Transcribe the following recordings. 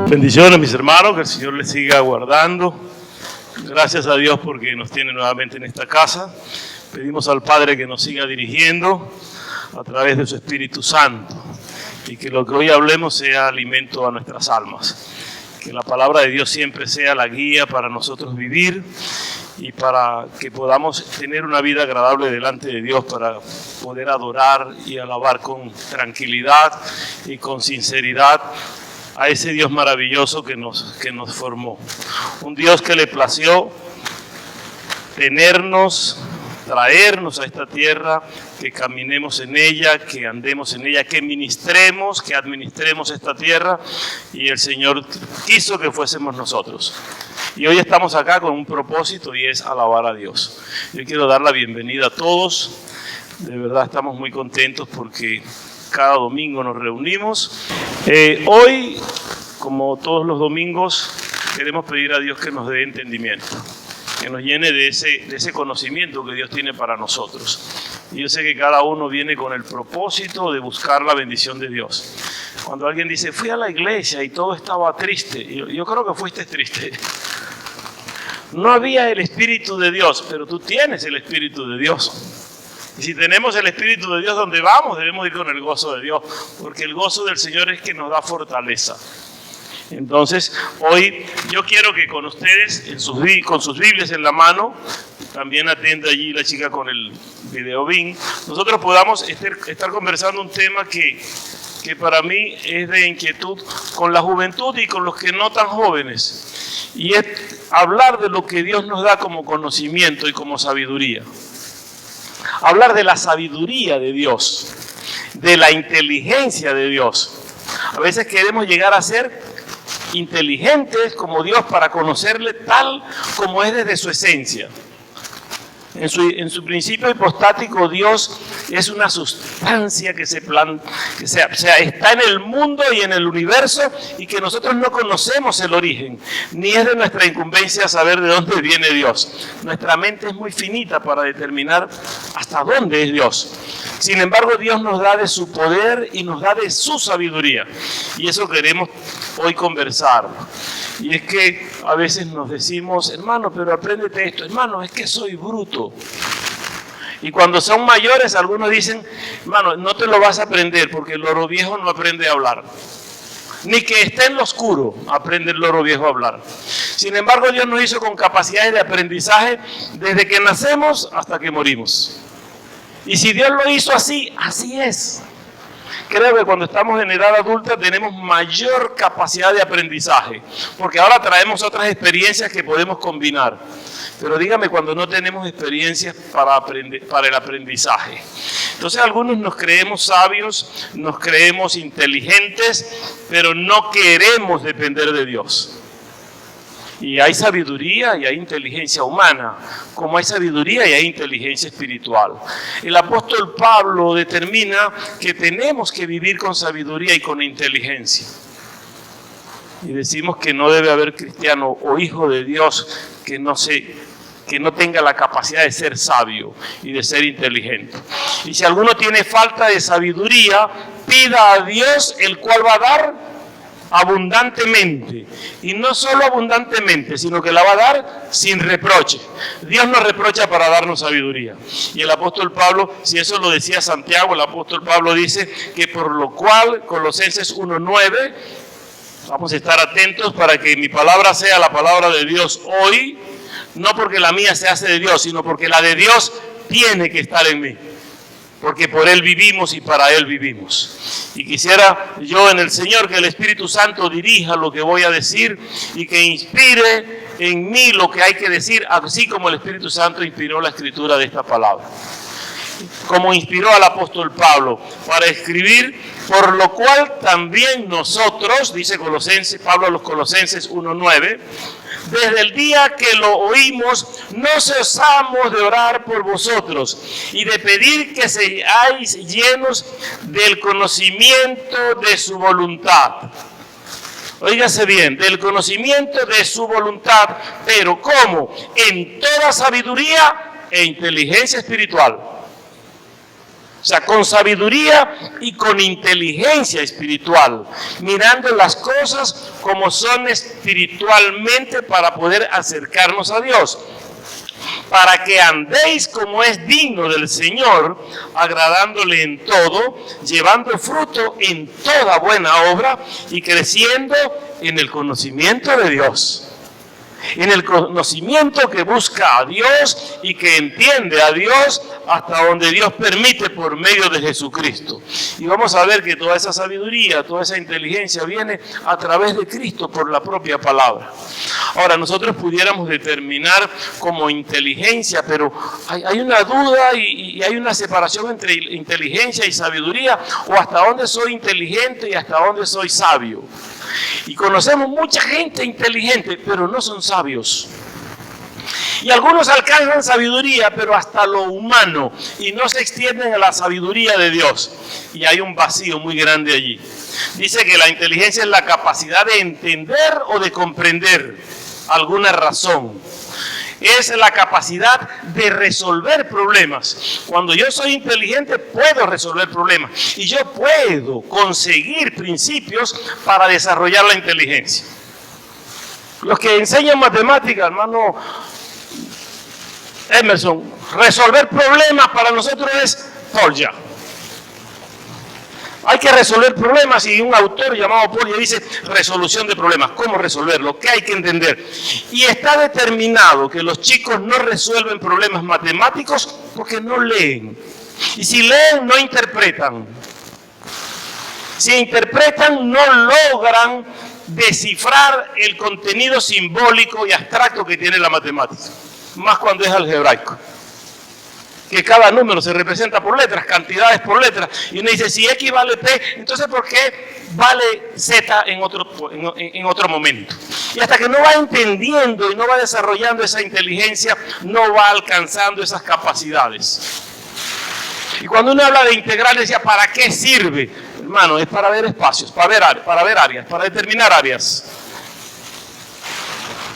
Bendiciones, mis hermanos, que el Señor les siga guardando. Gracias a Dios porque nos tiene nuevamente en esta casa. Pedimos al Padre que nos siga dirigiendo a través de su Espíritu Santo y que lo que hoy hablemos sea alimento a nuestras almas. Que la palabra de Dios siempre sea la guía para nosotros vivir y para que podamos tener una vida agradable delante de Dios, para poder adorar y alabar con tranquilidad y con sinceridad a ese Dios maravilloso que nos formó. Un Dios que le plació traernos a esta tierra, que caminemos en ella, que andemos en ella, que ministremos, que administremos esta tierra, y el Señor quiso que fuésemos nosotros. Y hoy estamos acá con un propósito y es alabar a Dios. Yo quiero dar la bienvenida a todos. De verdad estamos muy contentos porque cada domingo nos reunimos. Hoy, como todos los domingos, queremos pedir a Dios que nos dé entendimiento, que nos llene de ese conocimiento que Dios tiene para nosotros. Y yo sé que cada uno viene con el propósito de buscar la bendición de Dios. Cuando alguien dice, fui a la iglesia y todo estaba triste, yo creo que fuiste triste. No había el Espíritu de Dios, pero tú tienes el Espíritu de Dios. Y si tenemos el Espíritu de Dios donde vamos, debemos ir con el gozo de Dios, porque el gozo del Señor es que nos da fortaleza. Entonces, hoy yo quiero que con ustedes, con sus Biblias en la mano, también atenta allí la chica con el video BIN, nosotros podamos estar conversando un tema que para mí es de inquietud con la juventud y con los que no tan jóvenes. Y es hablar de lo que Dios nos da como conocimiento y como sabiduría. Hablar de la sabiduría de Dios, de la inteligencia de Dios. A veces queremos llegar a ser inteligentes como Dios para conocerle tal como es desde su esencia. En su principio hipostático, Dios es una sustancia que está en el mundo y en el universo y que nosotros no conocemos el origen, ni es de nuestra incumbencia saber de dónde viene Dios. Nuestra mente es muy finita para determinar hasta dónde es Dios. Sin embargo, Dios nos da de su poder y nos da de su sabiduría. Y eso queremos hoy conversar. Y es que a veces nos decimos, hermano, pero apréndete esto. Hermano, es que soy bruto. Y cuando son mayores, algunos dicen, hermano, no te lo vas a aprender porque el loro viejo no aprende a hablar. Ni que esté en lo oscuro, aprende el loro viejo a hablar. Sin embargo, Dios nos hizo con capacidades de aprendizaje desde que nacemos hasta que morimos. Y si Dios lo hizo así, así es. Creo que cuando estamos en edad adulta tenemos mayor capacidad de aprendizaje, porque ahora traemos otras experiencias que podemos combinar. Pero dígame cuando no tenemos experiencias para el aprendizaje. Entonces algunos nos creemos sabios, nos creemos inteligentes, pero no queremos depender de Dios. Y hay sabiduría y hay inteligencia humana, como hay sabiduría y hay inteligencia espiritual. El apóstol Pablo determina que tenemos que vivir con sabiduría y con inteligencia. Y decimos que no debe haber cristiano o hijo de Dios que no tenga la capacidad de ser sabio y de ser inteligente. Y si alguno tiene falta de sabiduría, pida a Dios, el cual va a dar abundantemente, y no solo abundantemente, sino que la va a dar sin reproche. Dios nos reprocha para darnos sabiduría. Y el apóstol Pablo, si eso lo decía Santiago, el apóstol Pablo dice que por lo cual, Colosenses 1:9, vamos a estar atentos para que mi palabra sea la palabra de Dios hoy, no porque la mía se hace de Dios, sino porque la de Dios tiene que estar en mí. Porque por Él vivimos y para Él vivimos. Y quisiera yo en el Señor que el Espíritu Santo dirija lo que voy a decir y que inspire en mí lo que hay que decir, así como el Espíritu Santo inspiró la escritura de esta palabra. Como inspiró al apóstol Pablo para escribir, por lo cual también nosotros, dice Pablo a los Colosenses 1:9, desde el día que lo oímos, no cesamos de orar por vosotros y de pedir que seáis llenos del conocimiento de su voluntad. Óigase bien, del conocimiento de su voluntad, pero ¿cómo? En toda sabiduría e inteligencia espiritual. O sea, con sabiduría y con inteligencia espiritual, mirando las cosas como son espiritualmente para poder acercarnos a Dios. Para que andéis como es digno del Señor, agradándole en todo, llevando fruto en toda buena obra y creciendo en el conocimiento de Dios. En el conocimiento que busca a Dios y que entiende a Dios hasta donde Dios permite por medio de Jesucristo. Y vamos a ver que toda esa sabiduría, toda esa inteligencia viene a través de Cristo por la propia palabra. Ahora, nosotros pudiéramos determinar como inteligencia, pero hay una duda y hay una separación entre inteligencia y sabiduría, o hasta dónde soy inteligente y hasta dónde soy sabio. Y conocemos mucha gente inteligente, pero no son sabios. Y algunos alcanzan sabiduría, pero hasta lo humano, y no se extienden a la sabiduría de Dios. Y hay un vacío muy grande allí. Dice que la inteligencia es la capacidad de entender o de comprender alguna razón. Es la capacidad de resolver problemas. Cuando yo soy inteligente, puedo resolver problemas. Y yo puedo conseguir principios para desarrollar la inteligencia. Los que enseñan matemáticas, hermano Emerson, resolver problemas para nosotros es Polya. Hay que resolver problemas, y un autor llamado Polya dice resolución de problemas. ¿Cómo resolverlo? ¿Qué hay que entender? Y está determinado que los chicos no resuelven problemas matemáticos porque no leen. Y si leen, no interpretan. Si interpretan, no logran descifrar el contenido simbólico y abstracto que tiene la matemática. Más cuando es algebraico. Que cada número se representa por letras, cantidades por letras, y uno dice, si X vale P, entonces ¿por qué vale Z en otro momento? Y hasta que no va entendiendo y no va desarrollando esa inteligencia, no va alcanzando esas capacidades. Y cuando uno habla de integrales, decía, ¿para qué sirve? Hermano, es para ver espacios, para ver áreas, para determinar áreas.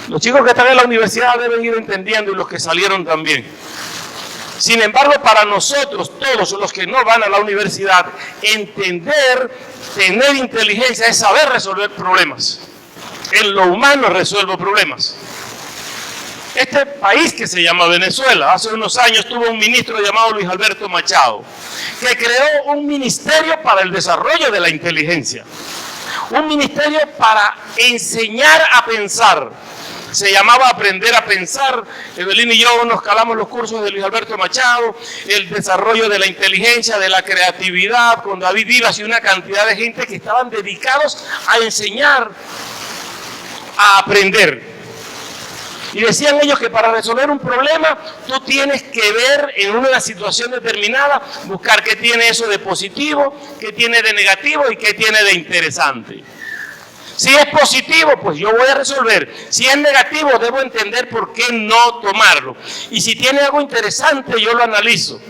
Los chicos que están en la universidad deben ir entendiendo, y los que salieron también. Sin embargo, para nosotros, todos los que no van a la universidad, entender, tener inteligencia es saber resolver problemas. En lo humano resuelvo problemas. Este país que se llama Venezuela, hace unos años tuvo un ministro llamado Luis Alberto Machado, que creó un ministerio para el desarrollo de la inteligencia. Un ministerio para enseñar a pensar. Se llamaba Aprender a Pensar. Evelyn y yo nos calamos los cursos de Luis Alberto Machado, el desarrollo de la inteligencia, de la creatividad, con David Vivas y una cantidad de gente que estaban dedicados a enseñar, a aprender. Y decían ellos que para resolver un problema, tú tienes que ver en una situación determinada, buscar qué tiene eso de positivo, qué tiene de negativo y qué tiene de interesante. Si es positivo, pues yo voy a resolver. Si es negativo, debo entender por qué no tomarlo. Y si tiene algo interesante, yo lo analizo.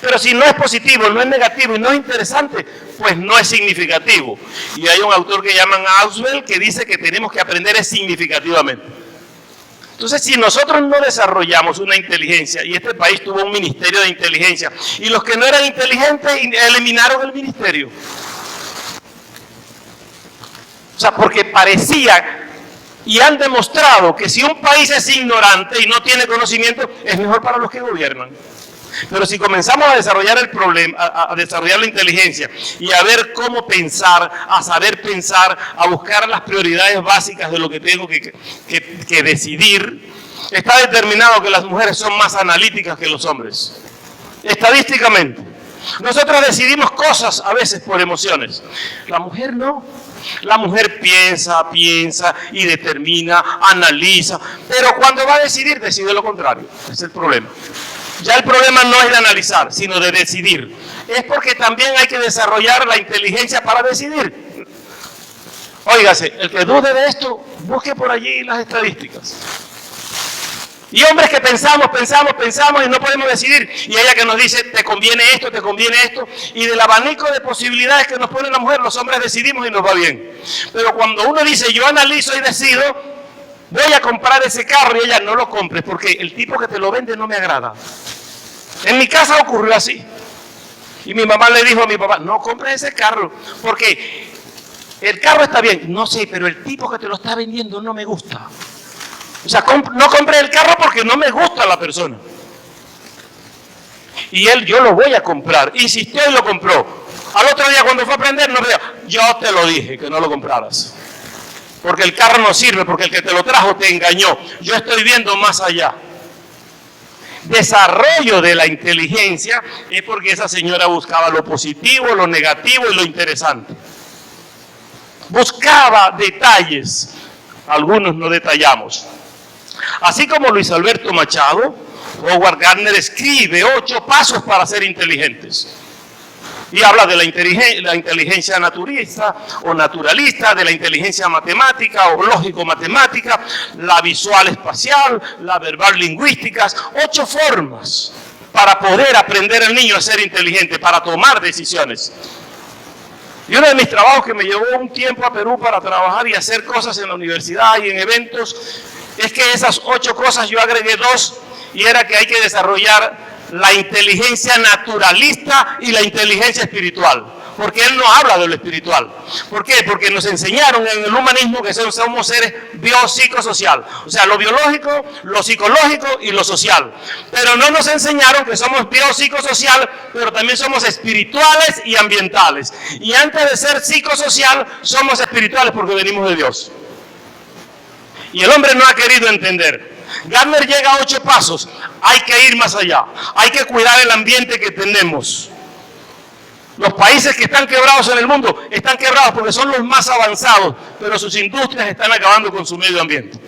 Pero si no es positivo, no es negativo y no es interesante, pues no es significativo. Y hay un autor que llaman Auswell que dice que tenemos que aprender significativamente. Entonces, si nosotros no desarrollamos una inteligencia, y este país tuvo un ministerio de inteligencia, y los que no eran inteligentes eliminaron el ministerio. O sea, porque parecía y han demostrado que si un país es ignorante y no tiene conocimiento, es mejor para los que gobiernan. Pero si comenzamos a desarrollar el problema, a desarrollar la inteligencia y a ver cómo pensar, a saber pensar, a buscar las prioridades básicas de lo que tengo que decidir, está determinado que las mujeres son más analíticas que los hombres. Estadísticamente. Nosotros decidimos cosas a veces por emociones. La mujer no. La mujer piensa y determina, analiza, pero cuando va a decidir, decide lo contrario. Ese es el problema. Ya el problema no es de analizar, sino de decidir. Es porque también hay que desarrollar la inteligencia para decidir. Óigase, el que dude de esto, busque por allí las estadísticas. Y hombres que pensamos y no podemos decidir. Y ella que nos dice, te conviene esto. Y del abanico de posibilidades que nos pone la mujer, los hombres decidimos y nos va bien. Pero cuando uno dice, yo analizo y decido, voy a comprar ese carro, y ella, no lo compres porque el tipo que te lo vende no me agrada. En mi casa ocurrió así. Y mi mamá le dijo a mi papá, no compres ese carro, porque el carro está bien. No sé, pero el tipo que te lo está vendiendo no me gusta. O sea, no compré el carro porque no me gusta la persona. Y él, yo lo voy a comprar. Insistió y lo compró. Al otro día cuando fue a prender, no me dijo, yo te lo dije que no lo compraras. Porque el carro no sirve, porque el que te lo trajo te engañó. Yo estoy viendo más allá. Desarrollo de la inteligencia es porque esa señora buscaba lo positivo, lo negativo y lo interesante. Buscaba detalles. Algunos no detallamos. Así como Luis Alberto Machado, Howard Gardner escribe 8 pasos para ser inteligentes. Y habla de la inteligencia naturista o naturalista, de la inteligencia matemática o lógico-matemática, la visual espacial, la verbal lingüística. 8 formas para poder aprender al niño a ser inteligente, para tomar decisiones. Y uno de mis trabajos que me llevó un tiempo a Perú para trabajar y hacer cosas en la universidad y en eventos, es que esas 8 cosas yo agregué 2, y era que hay que desarrollar la inteligencia naturalista y la inteligencia espiritual. Porque él no habla de lo espiritual. ¿Por qué? Porque nos enseñaron en el humanismo que somos seres biopsicosocial. O sea, lo biológico, lo psicológico y lo social. Pero no nos enseñaron que somos biopsicosocial, pero también somos espirituales y ambientales. Y antes de ser psicosocial, somos espirituales porque venimos de Dios. Y el hombre no ha querido entender. Gardner llega a 8 pasos. Hay que ir más allá. Hay que cuidar el ambiente que tenemos. Los países que están quebrados en el mundo están quebrados porque son los más avanzados, pero sus industrias están acabando con su medio ambiente.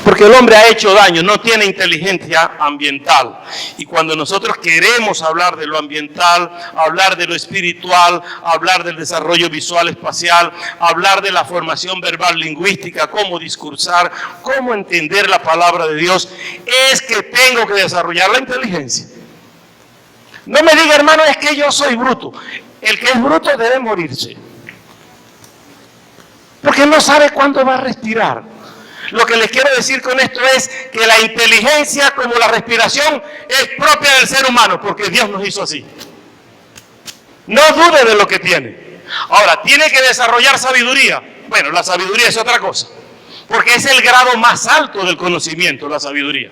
Porque el hombre ha hecho daño, no tiene inteligencia ambiental. Y cuando nosotros queremos hablar de lo ambiental, hablar de lo espiritual, hablar del desarrollo visual espacial, hablar de la formación verbal lingüística, cómo discursar, cómo entender la palabra de Dios, es que tengo que desarrollar la inteligencia. No me diga, hermano, es que yo soy bruto. El que es bruto debe morirse. Porque no sabe cuándo va a respirar. Lo que les quiero decir con esto es que la inteligencia, como la respiración, es propia del ser humano, porque Dios nos hizo así. No dude de lo que tiene. Ahora, ¿tiene que desarrollar sabiduría? Bueno, la sabiduría es otra cosa, porque es el grado más alto del conocimiento, la sabiduría.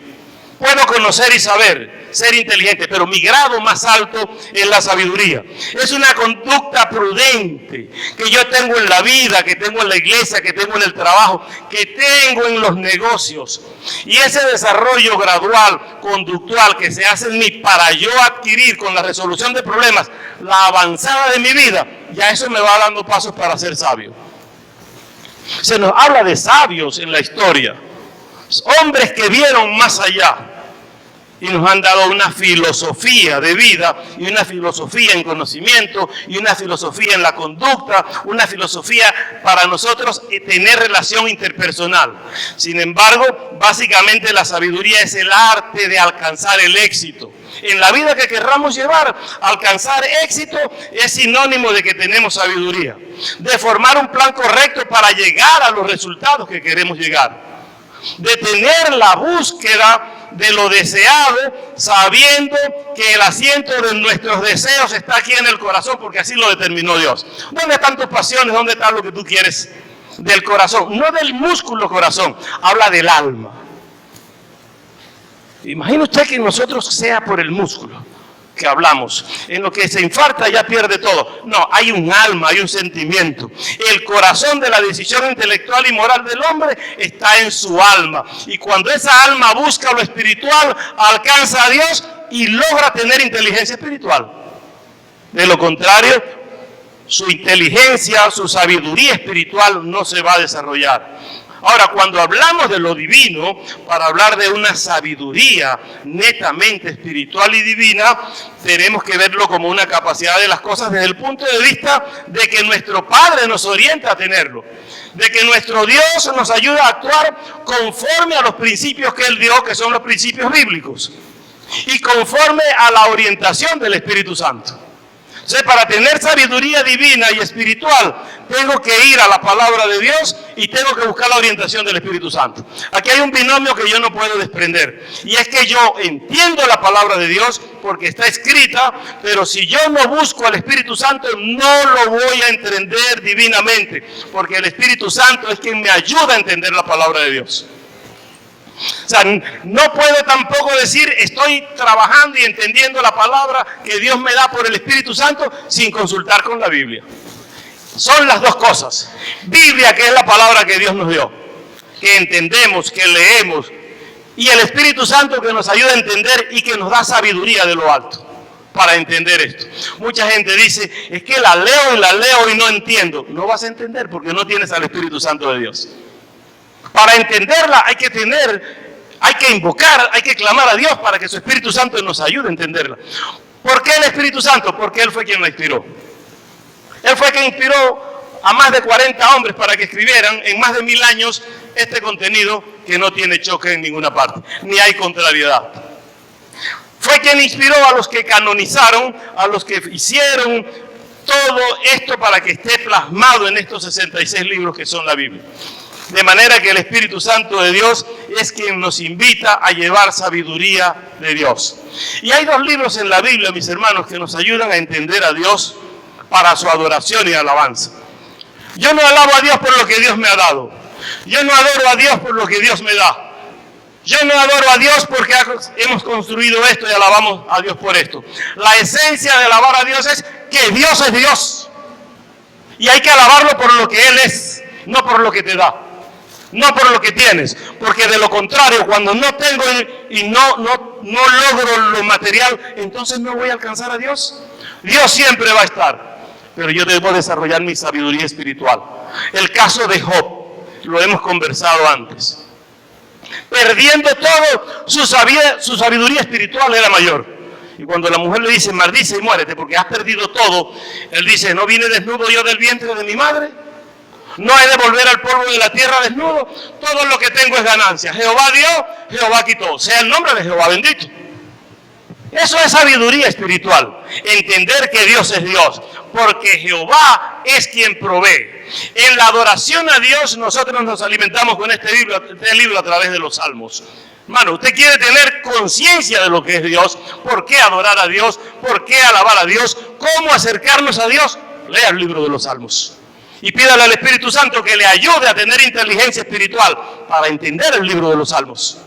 Puedo conocer y saber, ser inteligente, pero mi grado más alto es la sabiduría. Es una conducta prudente que yo tengo en la vida, que tengo en la iglesia, que tengo en el trabajo, que tengo en los negocios. Y ese desarrollo gradual, conductual, que se hace en mí para yo adquirir con la resolución de problemas la avanzada de mi vida, ya eso me va dando pasos para ser sabio. Se nos habla de sabios en la historia. Hombres que vieron más allá y nos han dado una filosofía de vida y una filosofía en conocimiento y una filosofía en la conducta, una filosofía para nosotros tener relación interpersonal. Sin embargo, básicamente la sabiduría es el arte de alcanzar el éxito. En la vida que querramos llevar, alcanzar éxito es sinónimo de que tenemos sabiduría, de formar un plan correcto para llegar a los resultados que queremos llegar, de tener la búsqueda de lo deseado, sabiendo que el asiento de nuestros deseos está aquí en el corazón, porque así lo determinó Dios. ¿Dónde están tus pasiones? ¿Dónde está lo que tú quieres? Del corazón, no del músculo corazón, habla del alma. Imagina usted que nosotros sea por el músculo que hablamos, en lo que se infarta ya pierde todo. No, hay un alma, hay un sentimiento. El corazón de la decisión intelectual y moral del hombre está en su alma. Y cuando esa alma busca lo espiritual, alcanza a Dios y logra tener inteligencia espiritual. De lo contrario, su inteligencia, su sabiduría espiritual no se va a desarrollar. Ahora, cuando hablamos de lo divino, para hablar de una sabiduría netamente espiritual y divina, tenemos que verlo como una capacidad de las cosas desde el punto de vista de que nuestro Padre nos orienta a tenerlo, de que nuestro Dios nos ayuda a actuar conforme a los principios que Él dio, que son los principios bíblicos, y conforme a la orientación del Espíritu Santo. Entonces, para tener sabiduría divina y espiritual, tengo que ir a la palabra de Dios y tengo que buscar la orientación del Espíritu Santo. Aquí hay un binomio que yo no puedo desprender. Y es que yo entiendo la palabra de Dios porque está escrita, pero si yo no busco al Espíritu Santo, no lo voy a entender divinamente. Porque el Espíritu Santo es quien me ayuda a entender la palabra de Dios. O sea, no puedo tampoco decir estoy trabajando y entendiendo la palabra que Dios me da por el Espíritu Santo sin consultar con la Biblia. Son las dos cosas. Biblia, que es la palabra que Dios nos dio, que entendemos, que leemos, y el Espíritu Santo que nos ayuda a entender y que nos da sabiduría de lo alto para entender esto. Mucha gente dice, es que la leo y no entiendo. No vas a entender porque no tienes al Espíritu Santo de Dios. Para entenderla hay que invocar, hay que clamar a Dios para que su Espíritu Santo nos ayude a entenderla. ¿Por qué el Espíritu Santo? Porque Él fue quien la inspiró. Él fue quien inspiró a más de 40 hombres para que escribieran en más de 1000 años este contenido que no tiene choque en ninguna parte, ni hay contrariedad. Fue quien inspiró a los que canonizaron, a los que hicieron todo esto para que esté plasmado en estos 66 libros que son la Biblia. De manera que el Espíritu Santo de Dios es quien nos invita a llevar sabiduría de Dios. Y hay 2 libros en la Biblia, mis hermanos, que nos ayudan a entender a Dios para su adoración y alabanza. Yo no alabo a Dios por lo que Dios me ha dado. Yo no adoro a Dios por lo que Dios me da. Yo no adoro a Dios porque hemos construido esto y alabamos a Dios por esto. La esencia de alabar a Dios es que Dios es Dios. Y hay que alabarlo por lo que Él es, no por lo que te da. No por lo que tienes, porque de lo contrario, cuando no tengo y no logro lo material, entonces no voy a alcanzar a Dios. Dios siempre va a estar, pero yo debo desarrollar mi sabiduría espiritual. El caso de Job, lo hemos conversado antes. Perdiendo todo, su sabiduría espiritual era mayor. Y cuando la mujer le dice, maldice y muérete porque has perdido todo, él dice, ¿no vine desnudo yo del vientre de mi madre? No he de volver al polvo de la tierra desnudo. Todo lo que tengo es ganancia. Jehová dio, Jehová quitó. Sea el nombre de Jehová bendito. Eso es sabiduría espiritual. Entender que Dios es Dios. Porque Jehová es quien provee. En la adoración a Dios nosotros nos alimentamos con este libro a través de los salmos. Hermano, usted quiere tener conciencia de lo que es Dios. ¿Por qué adorar a Dios? ¿Por qué alabar a Dios? ¿Cómo acercarnos a Dios? Lea el libro de los salmos. Y pídale al Espíritu Santo que le ayude a tener inteligencia espiritual para entender el libro de los Salmos.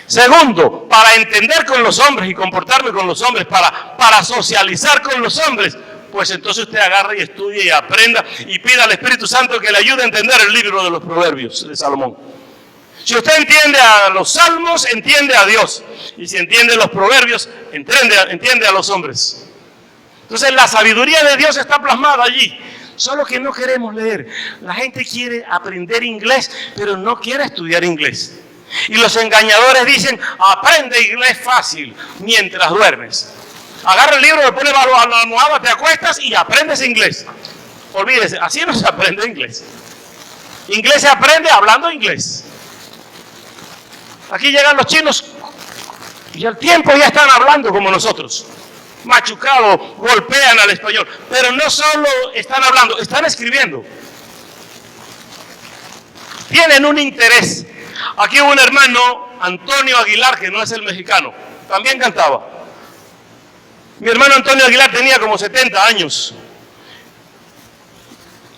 Segundo, para entender con los hombres y comportarme con los hombres, para socializar con los hombres, pues entonces usted agarre y estudie y aprenda y pida al Espíritu Santo que le ayude a entender el libro de los Proverbios de Salomón. Si usted entiende a los Salmos, entiende a Dios. Y si entiende los Proverbios, entiende a los hombres. Entonces la sabiduría de Dios está plasmada allí. Solo que no queremos leer. La gente quiere aprender inglés, pero no quiere estudiar inglés. Y los engañadores dicen, aprende inglés fácil mientras duermes. Agarra el libro, le pones a la almohada, te acuestas y aprendes inglés. Olvídese, así no se aprende inglés. Inglés se aprende hablando inglés. Aquí llegan los chinos y al tiempo ya están hablando como nosotros. Machucado, golpean al español, pero no solo están hablando, están escribiendo. Tienen un interés. Aquí hubo un hermano, Antonio Aguilar, que no es el mexicano, también cantaba. Mi hermano Antonio Aguilar tenía como 70 años.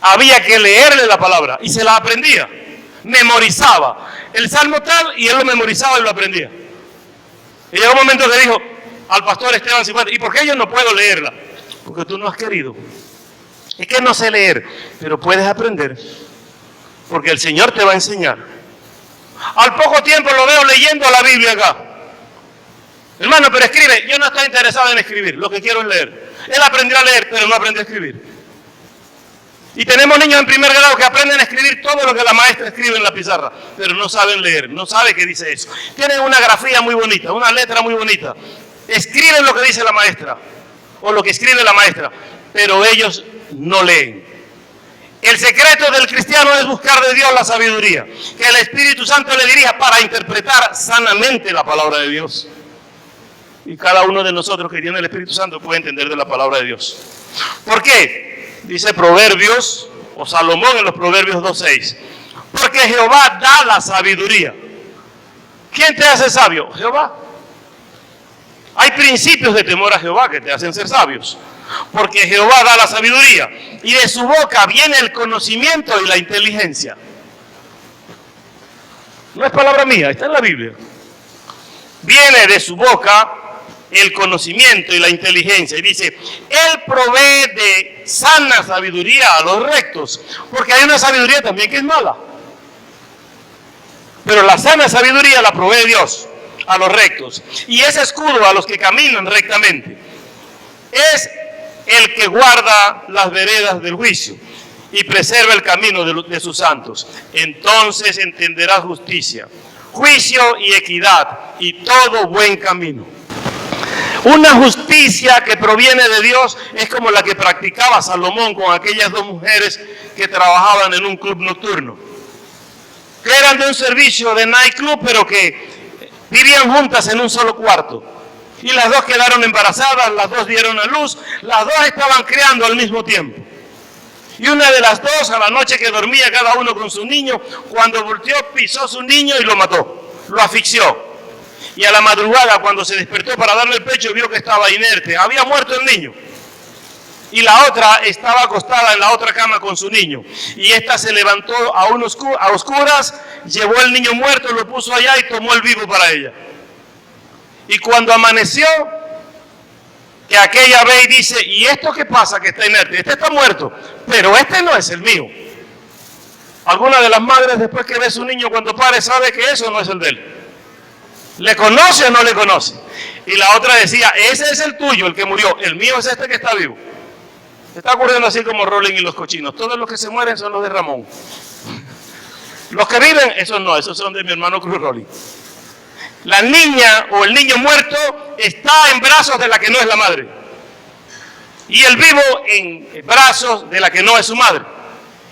Había que leerle la palabra y se la aprendía, memorizaba el salmo tal y él lo memorizaba y lo aprendía. Y llegó un momento que dijo al pastor Esteban Cifuentes, ¿y por qué yo no puedo leerla? Porque tú no has querido. Es que no sé leer, pero puedes aprender, porque el Señor te va a enseñar. Al poco tiempo lo veo leyendo la Biblia acá. Hermano, pero escribe. Yo no estoy interesado en escribir, lo que quiero es leer. Él aprendió a leer, pero no aprendió a escribir. Y tenemos niños en primer grado que aprenden a escribir todo lo que la maestra escribe en la pizarra, pero no saben leer, no saben qué dice eso. Tienen una grafía muy bonita, una letra muy bonita. Escriben lo que dice la maestra, o lo que escribe la maestra, pero ellos no leen. El secreto del cristiano es buscar de Dios la sabiduría, que el Espíritu Santo le dirija para interpretar sanamente la palabra de Dios. y cada uno de nosotros que tiene el Espíritu Santo puede entender de la palabra de Dios. ¿Por qué? Dice Proverbios, o Salomón en los Proverbios 2:6. Porque Jehová da la sabiduría. ¿Quién te hace sabio? Jehová. Hay principios de temor a Jehová que te hacen ser sabios. Porque Jehová da la sabiduría. Y de su boca viene el conocimiento y la inteligencia. No es palabra mía, está en la Biblia. Viene de su boca el conocimiento y la inteligencia. Y dice, Él provee de sana sabiduría a los rectos. Porque hay una sabiduría también que es mala. Pero la sana sabiduría la provee Dios a los rectos. Y es escudo a los que caminan rectamente. Es el que guarda las veredas del juicio y preserva el camino de sus santos. Entonces entenderás justicia, juicio y equidad y todo buen camino. Una justicia que proviene de Dios es como la que practicaba Salomón con aquellas dos mujeres que trabajaban en un club nocturno, que eran de un servicio de nightclub, pero que vivían juntas en un solo cuarto. Y las dos quedaron embarazadas, las dos dieron a luz, las dos estaban criando al mismo tiempo. Y una de las dos, a la noche que dormía cada uno con su niño, cuando volteó, pisó su niño y lo mató, lo asfixió. Y a la madrugada, cuando se despertó para darle el pecho, vio que estaba inerte, había muerto el niño. Y la otra estaba acostada en la otra cama con su niño. Y esta se levantó a oscuras, llevó el niño muerto, lo puso allá y tomó el vivo para ella. Y cuando amaneció, que aquella ve y dice, ¿y esto qué pasa que está inerte? Este está muerto, pero este no es el mío. Alguna de las madres, después que ve a su niño cuando pare, sabe que eso no es el de él. ¿Le conoce o no le conoce? Y la otra decía, ese es el tuyo, el que murió, el mío es este que está vivo. Está ocurriendo así como Rolling y los cochinos. Todos los que se mueren son los de Ramón. Los que viven, esos no, esos son de mi hermano Cruz Rolling. La niña o el niño muerto está en brazos de la que no es la madre. Y el vivo en brazos de la que no es su madre.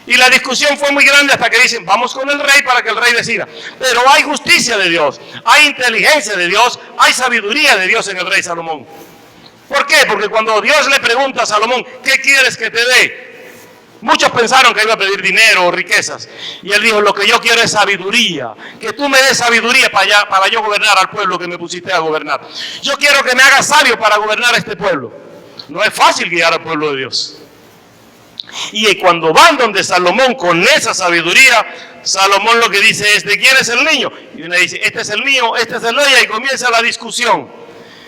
Y la discusión fue muy grande hasta que dicen, vamos con el rey para que el rey decida. Pero hay justicia de Dios, hay inteligencia de Dios, hay sabiduría de Dios en el rey Salomón. ¿Por qué? Porque cuando Dios le pregunta a Salomón, ¿qué quieres que te dé? Muchos pensaron que iba a pedir dinero o riquezas. Y él dijo, lo que yo quiero es sabiduría. Que tú me des sabiduría para yo gobernar al pueblo que me pusiste a gobernar. Yo quiero que me hagas sabio para gobernar este pueblo. No es fácil guiar al pueblo de Dios. Y cuando van donde Salomón con esa sabiduría, Salomón lo que dice es, ¿de quién es el niño? Y uno dice, este es el mío, este es el de ella, y comienza la discusión.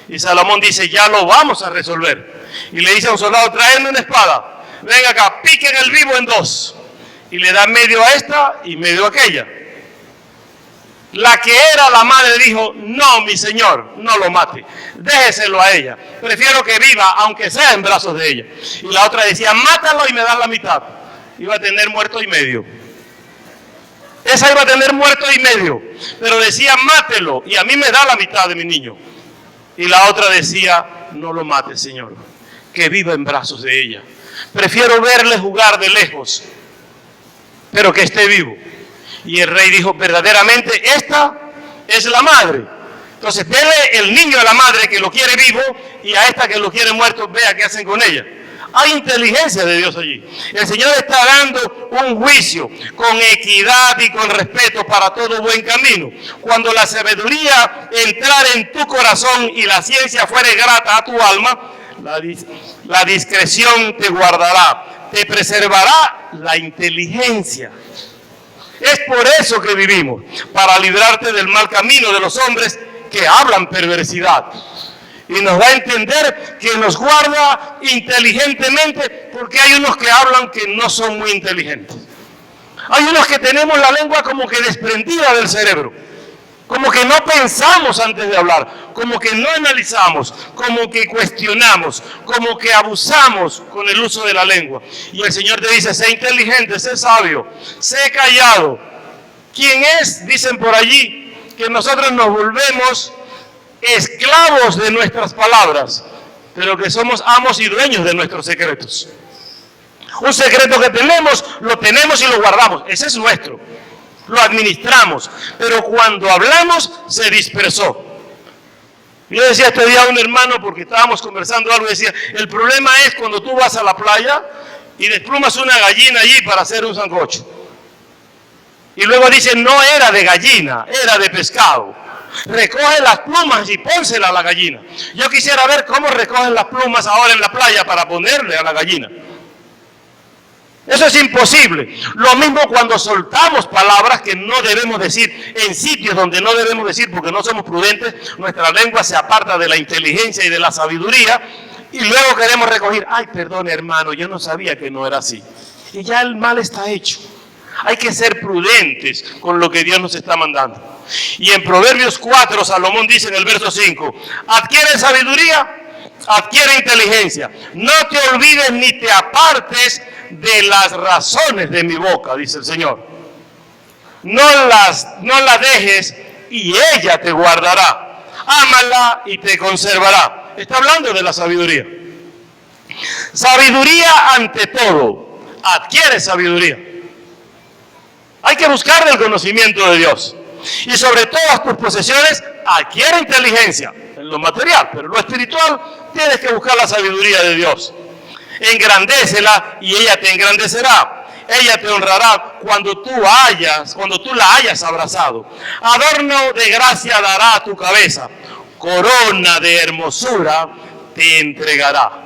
Y Salomón dice, ya lo vamos a resolver. Y le dice a un soldado, tráeme una espada. Ven acá, piquen el vivo en dos. Y le da medio a esta y medio a aquella. La que era la madre dijo, no, mi señor, no lo mate. Déjeselo a ella. Prefiero que viva, aunque sea en brazos de ella. Y la otra decía, mátalo y me das la mitad. Iba a tener muerto y medio. Esa iba a tener muerto y medio. Pero decía, mátelo y a mí me da la mitad de mi niño. Y la otra decía, no lo mate, señor, que viva en brazos de ella. Prefiero verle jugar de lejos, pero que esté vivo. Y el rey dijo, verdaderamente esta es la madre. Entonces, dele el niño a la madre que lo quiere vivo y a esta que lo quiere muerto, vea qué hacen con ella. Hay inteligencia de Dios allí. El Señor está dando un juicio con equidad y con respeto para todo buen camino. Cuando la sabiduría entrare en tu corazón y la ciencia fuere grata a tu alma, la discreción te guardará, te preservará la inteligencia. Es por eso que vivimos, para librarte del mal camino de los hombres que hablan perversidad. Y nos da a entender que nos guarda inteligentemente, porque hay unos que hablan que no son muy inteligentes. Hay unos que tenemos la lengua como que desprendida del cerebro, como que no pensamos antes de hablar, como que no analizamos, como que cuestionamos, como que abusamos con el uso de la lengua. Y el Señor te dice, sé inteligente, sé sabio, sé callado. ¿Quién es? Dicen por allí que nosotros nos volvemos esclavos de nuestras palabras, pero que somos amos y dueños de nuestros secretos. Un secreto que tenemos, lo tenemos y lo guardamos. Ese es nuestro. Lo administramos. Pero cuando hablamos, se dispersó. Yo decía este día a un hermano, porque estábamos conversando algo, decía, el problema es cuando tú vas a la playa y desplumas una gallina allí para hacer un sancocho. Y luego dice, no era de gallina, era de pescado. Recoge las plumas y pónsela a la gallina. Yo quisiera ver cómo recogen las plumas ahora en la playa para ponerle a la gallina. Eso es imposible. Lo mismo cuando soltamos palabras que no debemos decir en sitios donde no debemos decir porque no somos prudentes, nuestra lengua se aparta de la inteligencia y de la sabiduría y luego queremos recoger, ay, perdón hermano, yo no sabía que no era así. Y ya el mal está hecho. Hay que ser prudentes con lo que Dios nos está mandando. Y en Proverbios 4, Salomón dice en el verso 5, adquiere sabiduría, adquiere inteligencia. No te olvides ni te apartes de las razones de mi boca, dice el Señor. No la dejes y ella te guardará. Ámala y te conservará. Está hablando de la sabiduría. Sabiduría ante todo. Adquiere sabiduría. Hay que buscar el conocimiento de Dios. Y sobre todas tus posesiones, adquiere inteligencia en lo material, pero en lo espiritual tienes que buscar la sabiduría de Dios. Engrandécela y ella te engrandecerá. Ella te honrará cuando tú la hayas abrazado. Adorno de gracia dará a tu cabeza. Corona de hermosura te entregará.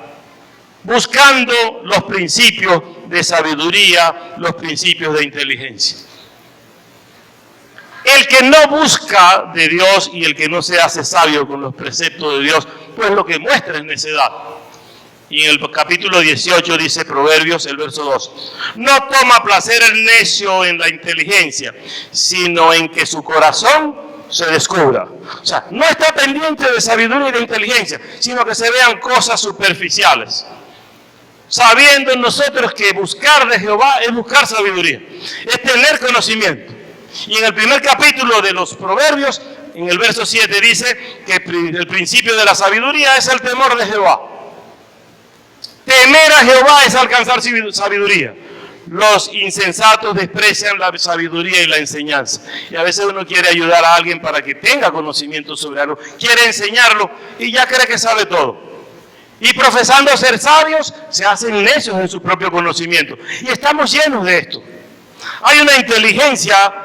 Buscando los principios de sabiduría, los principios de inteligencia. El que no busca de Dios y el que no se hace sabio con los preceptos de Dios, pues lo que muestra es necedad. Y en el capítulo 18 dice Proverbios, el verso 2, no toma placer el necio en la inteligencia, sino en que su corazón se descubra. O sea, no está pendiente de sabiduría y de inteligencia, sino que se vean cosas superficiales. Sabiendo nosotros que buscar de Jehová es buscar sabiduría, es tener conocimiento. Y en el primer capítulo de los Proverbios, en el verso 7 dice que el principio de la sabiduría es el temor de Jehová. Temer a Jehová es alcanzar sabiduría. Los insensatos desprecian la sabiduría y la enseñanza. Y a veces uno quiere ayudar a alguien para que tenga conocimiento sobre algo, quiere enseñarlo y ya cree que sabe todo. Y profesando ser sabios, se hacen necios en su propio conocimiento. Y estamos llenos de esto. Hay una inteligencia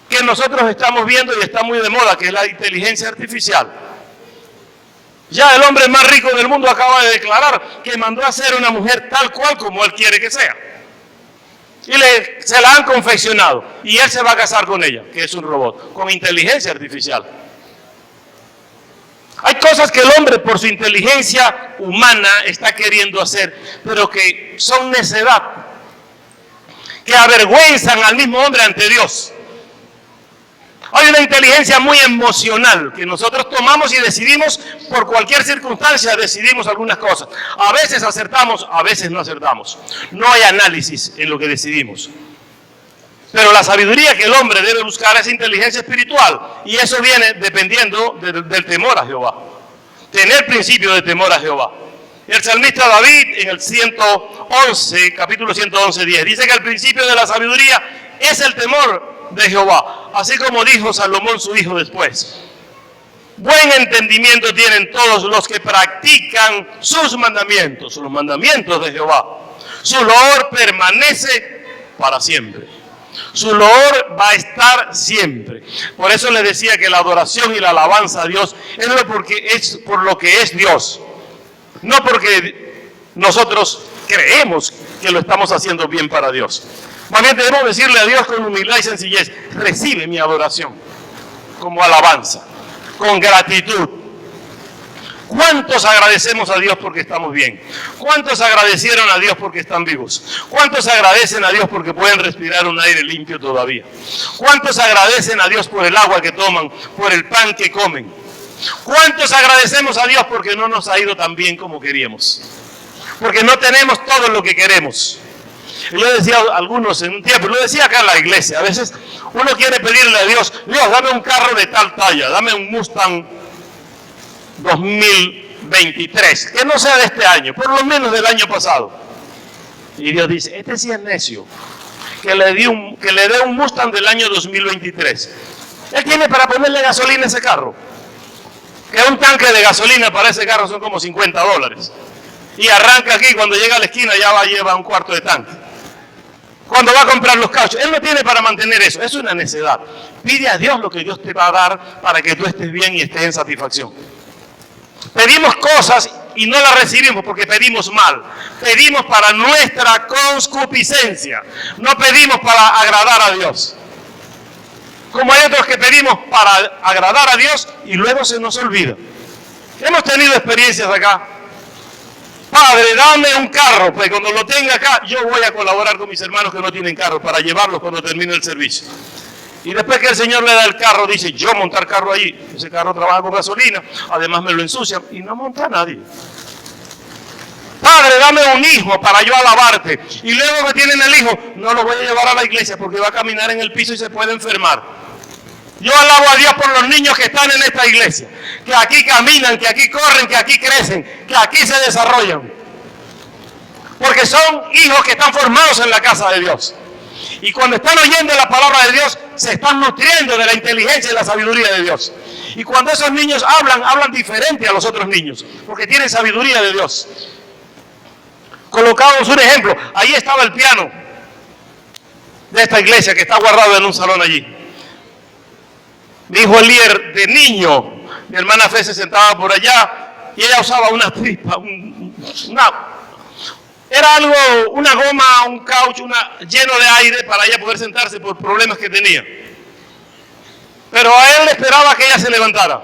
que nosotros estamos viendo y está muy de moda, que es la inteligencia artificial. Ya el hombre más rico del mundo acaba de declarar que mandó a hacer una mujer tal cual como él quiere que sea. Y se la han confeccionado. Y él se va a casar con ella, que es un robot, con inteligencia artificial. Hay cosas que el hombre por su inteligencia humana está queriendo hacer, pero que son necedad, que avergüenzan al mismo hombre ante Dios. Hay una inteligencia muy emocional que nosotros tomamos y decidimos por cualquier circunstancia, decidimos algunas cosas. A veces acertamos, a veces no acertamos. No hay análisis en lo que decidimos. Pero la sabiduría que el hombre debe buscar es inteligencia espiritual. Y eso viene dependiendo del temor a Jehová. Tener principio de temor a Jehová. El salmista David en el 111, capítulo 111, 10, dice que el principio de la sabiduría es el temor de Jehová, así como dijo Salomón su hijo después. Buen entendimiento tienen todos los que practican sus mandamientos, los mandamientos de Jehová. Su loor permanece para siempre. Su loor va a estar siempre. Por eso les decía que la adoración y la alabanza a Dios es por lo que es Dios. No porque nosotros creemos que lo estamos haciendo bien para Dios. Más bien debemos decirle a Dios con humildad y sencillez, recibe mi adoración como alabanza, con gratitud. ¿Cuántos agradecemos a Dios porque estamos bien? ¿Cuántos agradecieron a Dios porque están vivos? ¿Cuántos agradecen a Dios porque pueden respirar un aire limpio todavía? ¿Cuántos agradecen a Dios por el agua que toman, por el pan que comen? ¿Cuántos agradecemos a Dios porque no nos ha ido tan bien como queríamos? Porque no tenemos todo lo que queremos. Yo decía a algunos en un tiempo, lo decía acá en la iglesia, a veces uno quiere pedirle a Dios, Dios, dame un carro de tal talla, dame un Mustang 2023, que no sea de este año, por lo menos del año pasado. Y Dios dice, este sí es necio, que le dé un Mustang del año 2023. Él tiene para ponerle gasolina a ese carro. Que un tanque de gasolina para ese carro son como $50. Y arranca aquí, cuando llega a la esquina ya lleva un cuarto de tanque. Cuando va a comprar los cauchos, él no tiene para mantener eso. Es una necedad. Pide a Dios lo que Dios te va a dar para que tú estés bien y estés en satisfacción. Pedimos cosas y no las recibimos porque pedimos mal. Pedimos para nuestra concupiscencia. No pedimos para agradar a Dios. Como hay otros que pedimos para agradar a Dios y luego se nos olvida. Hemos tenido experiencias acá. Padre, dame un carro, pues cuando lo tenga acá, yo voy a colaborar con mis hermanos que no tienen carro para llevarlos cuando termine el servicio. Y después que el Señor le da el carro, dice, yo montar carro allí. Ese carro trabaja con gasolina, además me lo ensucian y no monta nadie. Padre, dame un hijo para yo alabarte. Y luego que tienen el hijo, no lo voy a llevar a la iglesia porque va a caminar en el piso y se puede enfermar. Yo alabo a Dios por los niños que están en esta iglesia, que aquí caminan, que aquí corren, que aquí crecen, que aquí se desarrollan. Porque son hijos que están formados en la casa de Dios. Y cuando están oyendo la palabra de Dios, se están nutriendo de la inteligencia y la sabiduría de Dios. Y cuando esos niños hablan diferente a los otros niños, porque tienen sabiduría de Dios. Colocamos un ejemplo. Ahí estaba el piano de esta iglesia que está guardado en un salón allí. Mi hijo Elier, de niño, mi hermana Fe se sentaba por allá y ella usaba una tripa, era algo, una goma, un caucho, lleno de aire para ella poder sentarse por problemas que tenía. Pero a él le esperaba que ella se levantara.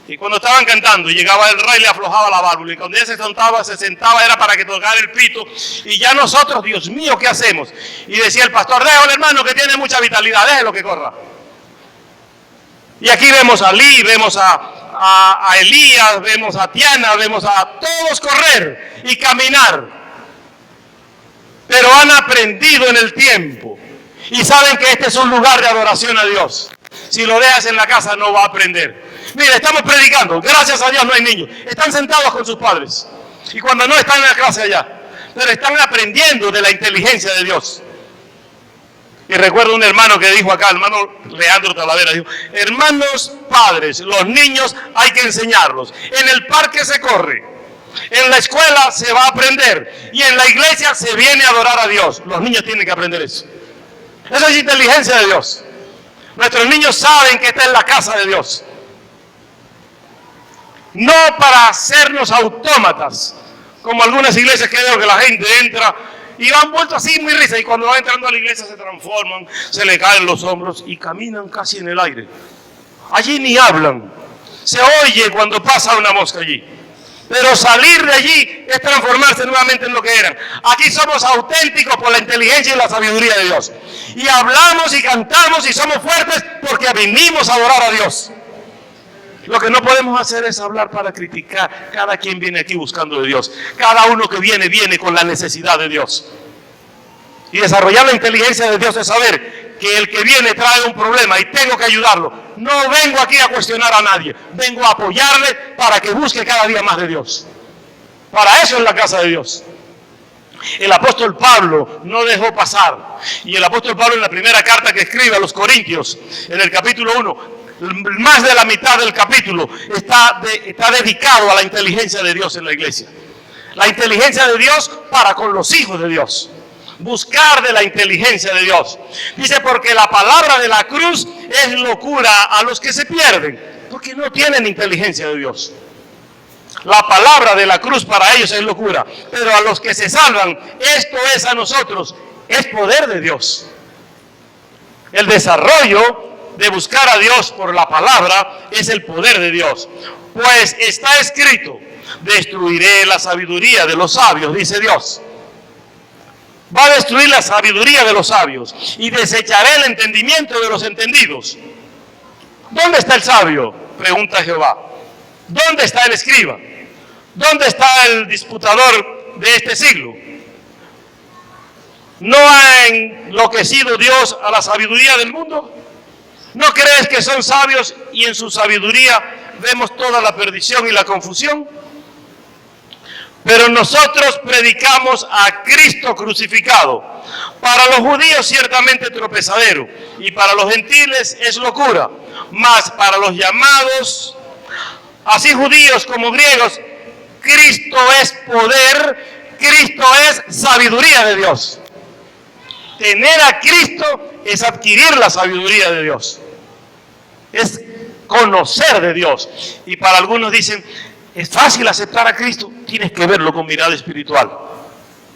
Y cuando estaban cantando, llegaba el rey y le aflojaba la válvula. Y cuando ella se sentaba era para que tocara el pito. Y ya nosotros, Dios mío, ¿qué hacemos? Y decía el pastor, déjalo hermano que tiene mucha vitalidad, déjelo que corra. Y aquí vemos a Lee, vemos a Elías, vemos a Tiana, vemos a todos correr y caminar. Pero han aprendido en el tiempo y saben que este es un lugar de adoración a Dios. Si lo dejas en la casa no va a aprender. Mira, estamos predicando, gracias a Dios no hay niños. Están sentados con sus padres y cuando no están en la clase allá, pero están aprendiendo de la inteligencia de Dios. Y recuerdo un hermano que dijo acá, hermano Leandro Talavera, dijo, hermanos padres, los niños hay que enseñarlos. En el parque se corre, en la escuela se va a aprender y en la iglesia se viene a adorar a Dios. Los niños tienen que aprender eso. Esa es inteligencia de Dios. Nuestros niños saben que esta es la casa de Dios. No para hacernos autómatas, como algunas iglesias que veo que la gente entra y van vueltos así muy risa y cuando van entrando a la iglesia se transforman, se le caen los hombros y caminan casi en el aire. Allí ni hablan, se oye cuando pasa una mosca allí. Pero salir de allí es transformarse nuevamente en lo que eran. Aquí somos auténticos por la inteligencia y la sabiduría de Dios. Y hablamos y cantamos y somos fuertes porque vinimos a adorar a Dios. Lo que no podemos hacer es hablar para criticar. Cada quien viene aquí buscando de Dios. Cada uno que viene, viene con la necesidad de Dios. Y desarrollar la inteligencia de Dios es saber que el que viene trae un problema y tengo que ayudarlo. No vengo aquí a cuestionar a nadie. Vengo a apoyarle para que busque cada día más de Dios. Para eso es la casa de Dios. El apóstol Pablo no dejó pasar. Y el apóstol Pablo en la primera carta que escribe a los Corintios, en el capítulo 1, más de la mitad del capítulo está dedicado a la inteligencia de Dios en la iglesia. La inteligencia de Dios para con los hijos de Dios. Buscar de la inteligencia de Dios. Dice, porque la palabra de la cruz es locura a los que se pierden, porque no tienen inteligencia de Dios. La palabra de la cruz para ellos es locura, pero a los que se salvan, esto es a nosotros, es poder de Dios. El desarrollo de buscar a Dios por la palabra es el poder de Dios. Pues está escrito, destruiré la sabiduría de los sabios, dice Dios. Va a destruir la sabiduría de los sabios y desecharé el entendimiento de los entendidos. ¿Dónde está el sabio?, pregunta Jehová. ¿Dónde está el escriba? ¿Dónde está el disputador de este siglo? ¿No ha enloquecido Dios a la sabiduría del mundo? ¿No crees que son sabios y en su sabiduría vemos toda la perdición y la confusión? Pero nosotros predicamos a Cristo crucificado. Para los judíos ciertamente tropezadero y para los gentiles es locura, mas para los llamados así judíos como griegos, Cristo es poder, Cristo es sabiduría de Dios. Tener a Cristo es adquirir la sabiduría de Dios. Es conocer de Dios. Y para algunos dicen, es fácil aceptar a Cristo. Tienes que verlo con mirada espiritual.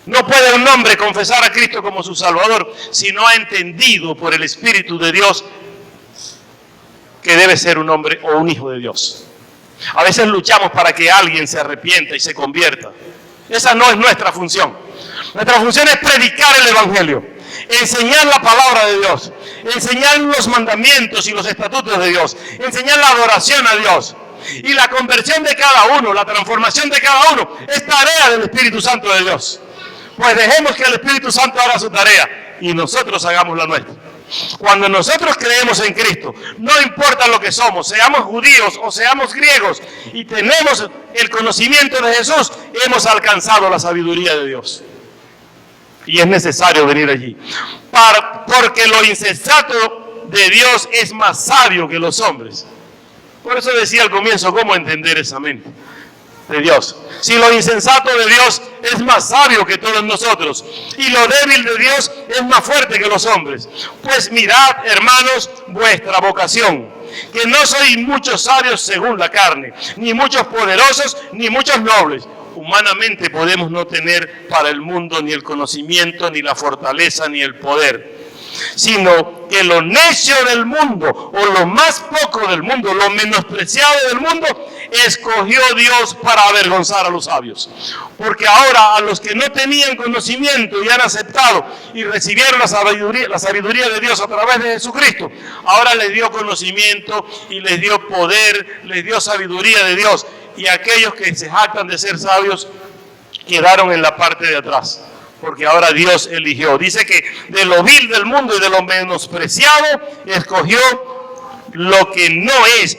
No puede un hombre confesar a Cristo como su Salvador si no ha entendido por el Espíritu de Dios que debe ser un hombre o un hijo de Dios. A veces luchamos para que alguien se arrepienta y se convierta. Esa no es nuestra función. Nuestra función es predicar el Evangelio, enseñar la palabra de Dios, enseñar los mandamientos y los estatutos de Dios, enseñar la adoración a Dios. Y la conversión de cada uno, la transformación de cada uno, es tarea del Espíritu Santo de Dios. Pues dejemos que el Espíritu Santo haga su tarea y nosotros hagamos la nuestra. Cuando nosotros creemos en Cristo, no importa lo que somos, seamos judíos o seamos griegos, y tenemos el conocimiento de Jesús, hemos alcanzado la sabiduría de Dios. Y es necesario venir allí. Porque lo insensato de Dios es más sabio que los hombres. Por eso decía al comienzo, ¿cómo entender esa mente de Dios? Si lo insensato de Dios es más sabio que todos nosotros, y lo débil de Dios es más fuerte que los hombres. Pues mirad, hermanos, vuestra vocación, que no sois muchos sabios según la carne, ni muchos poderosos, ni muchos nobles. Humanamente podemos no tener para el mundo ni el conocimiento, ni la fortaleza, ni el poder, sino que lo necio del mundo, o lo más poco del mundo, lo menospreciado del mundo, escogió Dios para avergonzar a los sabios. Porque ahora a los que no tenían conocimiento y han aceptado y recibieron la sabiduría de Dios a través de Jesucristo, ahora les dio conocimiento y les dio poder, les dio sabiduría de Dios. Y aquellos que se jactan de ser sabios quedaron en la parte de atrás. Porque ahora Dios eligió. Dice que de lo vil del mundo y de lo menospreciado escogió lo que no es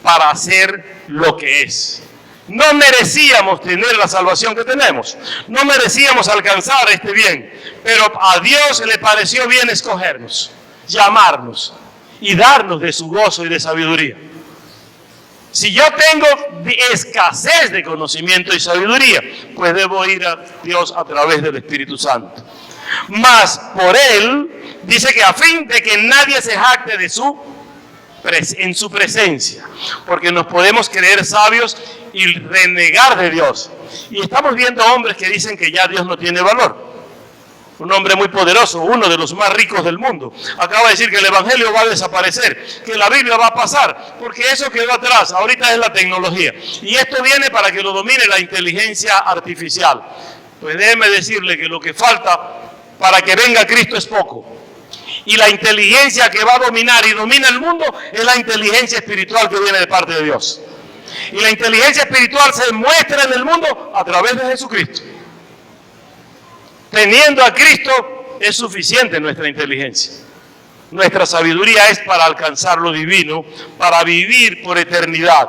para hacer lo que es. No merecíamos tener la salvación que tenemos. No merecíamos alcanzar este bien. Pero a Dios le pareció bien escogernos, llamarnos y darnos de su gozo y de sabiduría. Si yo tengo escasez de conocimiento y sabiduría, pues debo ir a Dios a través del Espíritu Santo. Mas por Él, dice que a fin de que nadie se jacte de en su presencia, porque nos podemos creer sabios y renegar de Dios. Y estamos viendo hombres que dicen que ya Dios no tiene valor. Un hombre muy poderoso, uno de los más ricos del mundo, acaba de decir que el Evangelio va a desaparecer, que la Biblia va a pasar, porque eso quedó atrás, ahorita es la tecnología. Y esto viene para que lo domine la inteligencia artificial. Pues déjeme decirle que lo que falta para que venga Cristo es poco. Y la inteligencia que va a dominar y domina el mundo es la inteligencia espiritual que viene de parte de Dios. Y la inteligencia espiritual se muestra en el mundo a través de Jesucristo. Teniendo a Cristo es suficiente nuestra inteligencia. Nuestra sabiduría es para alcanzar lo divino, para vivir por eternidad.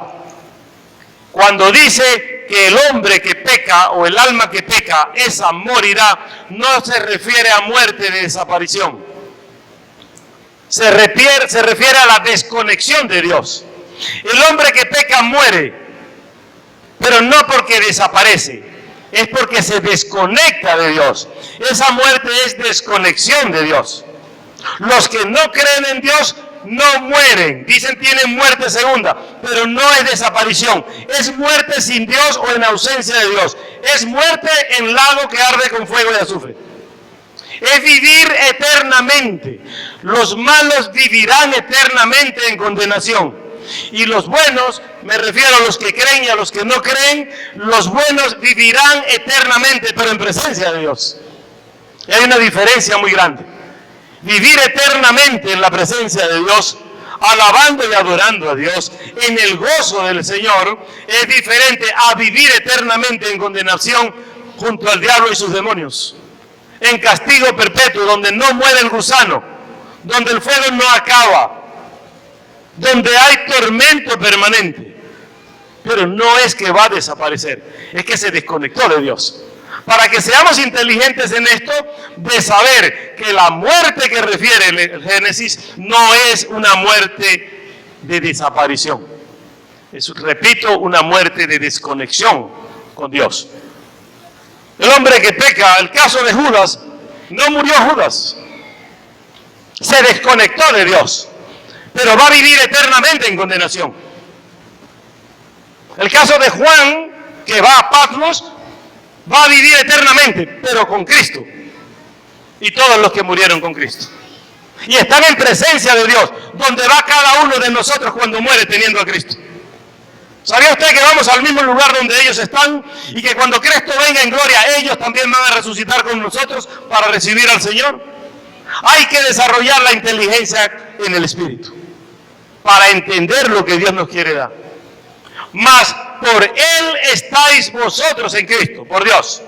Cuando dice que el hombre que peca o el alma que peca, esa morirá, no se refiere a muerte de desaparición. Se refiere a la desconexión de Dios. El hombre que peca muere, pero no porque desaparece. Es porque se desconecta de Dios. Esa muerte es desconexión de Dios. Los que no creen en Dios no mueren. Dicen tienen muerte segunda, pero no es desaparición. Es muerte sin Dios o en ausencia de Dios. Es muerte en lago que arde con fuego y azufre. Es vivir eternamente. Los malos vivirán eternamente en condenación. Y los buenos, me refiero a los que creen y a los que no creen, los buenos vivirán eternamente, pero en presencia de Dios. Y hay una diferencia muy grande. Vivir eternamente en la presencia de Dios, alabando y adorando a Dios, en el gozo del Señor, es diferente a vivir eternamente en condenación junto al diablo y sus demonios. En castigo perpetuo, donde no muere el gusano, donde el fuego no acaba, donde hay tormento permanente. Pero no es que va a desaparecer, es que se desconectó de Dios. Para que seamos inteligentes en esto, de saber que la muerte que refiere el Génesis no es una muerte de desaparición. repito, una muerte de desconexión con Dios. El hombre que peca, el caso de Judas, no murió Judas. Se desconectó de Dios, pero va a vivir eternamente en condenación. El caso de Juan, que va a Patmos, va a vivir eternamente, pero con Cristo. Y todos los que murieron con Cristo. Y están en presencia de Dios, donde va cada uno de nosotros cuando muere teniendo a Cristo. ¿Sabía usted que vamos al mismo lugar donde ellos están? Y que cuando Cristo venga en gloria, ellos también van a resucitar con nosotros para recibir al Señor. Hay que desarrollar la inteligencia en el Espíritu para entender lo que Dios nos quiere dar. Mas por Él estáis vosotros en Cristo, por Dios.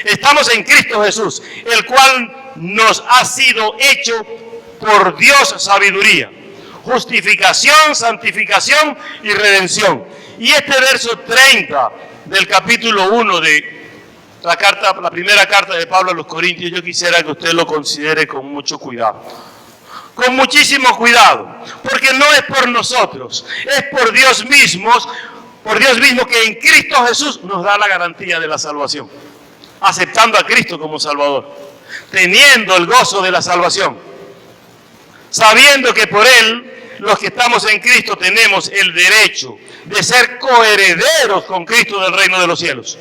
Estamos en Cristo Jesús, el cual nos ha sido hecho por Dios sabiduría, justificación, santificación y redención. Y este verso 30 del capítulo 1 de la primera carta de Pablo a los Corintios, yo quisiera que usted lo considere con mucho cuidado. Con muchísimo cuidado, porque no es por nosotros, es por Dios mismo que en Cristo Jesús nos da la garantía de la salvación. Aceptando a Cristo como Salvador, teniendo el gozo de la salvación, sabiendo que por Él, los que estamos en Cristo, tenemos el derecho de ser coherederos con Cristo del reino de los cielos,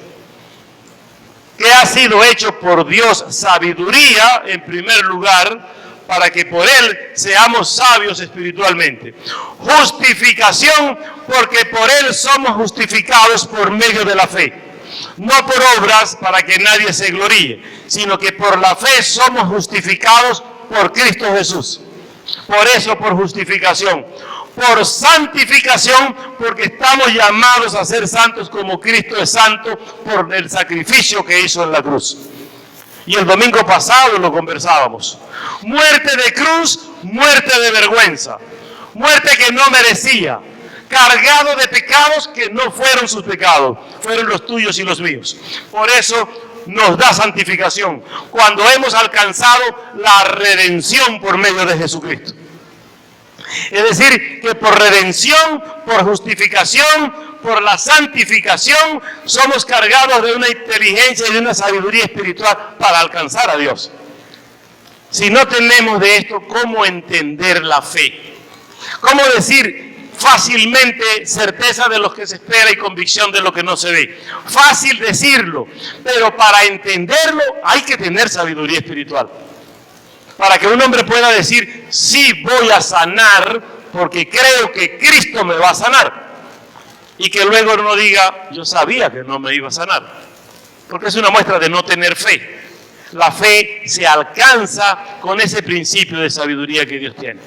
que ha sido hecho por Dios sabiduría, en primer lugar, para que por Él seamos sabios espiritualmente. Justificación, porque por Él somos justificados por medio de la fe. No por obras para que nadie se gloríe, sino que por la fe somos justificados por Cristo Jesús. Por eso, por justificación. Por santificación, porque estamos llamados a ser santos como Cristo es santo por el sacrificio que hizo en la cruz. Y el domingo pasado lo conversábamos. Muerte de cruz, muerte de vergüenza. Muerte que no merecía. Cargado de pecados que no fueron sus pecados, fueron los tuyos y los míos. Por eso nos da santificación, cuando hemos alcanzado la redención por medio de Jesucristo. Es decir, que por redención, por justificación, por la santificación, somos cargados de una inteligencia y de una sabiduría espiritual para alcanzar a Dios. Si no tenemos de esto, ¿cómo entender la fe? ¿Cómo decir fácilmente certeza de lo que se espera y convicción de lo que no se ve? Fácil decirlo, pero para entenderlo hay que tener sabiduría espiritual. Para que un hombre pueda decir, sí voy a sanar porque creo que Cristo me va a sanar. Y que luego no diga, yo sabía que no me iba a sanar. Porque es una muestra de no tener fe. La fe se alcanza con ese principio de sabiduría que Dios tiene.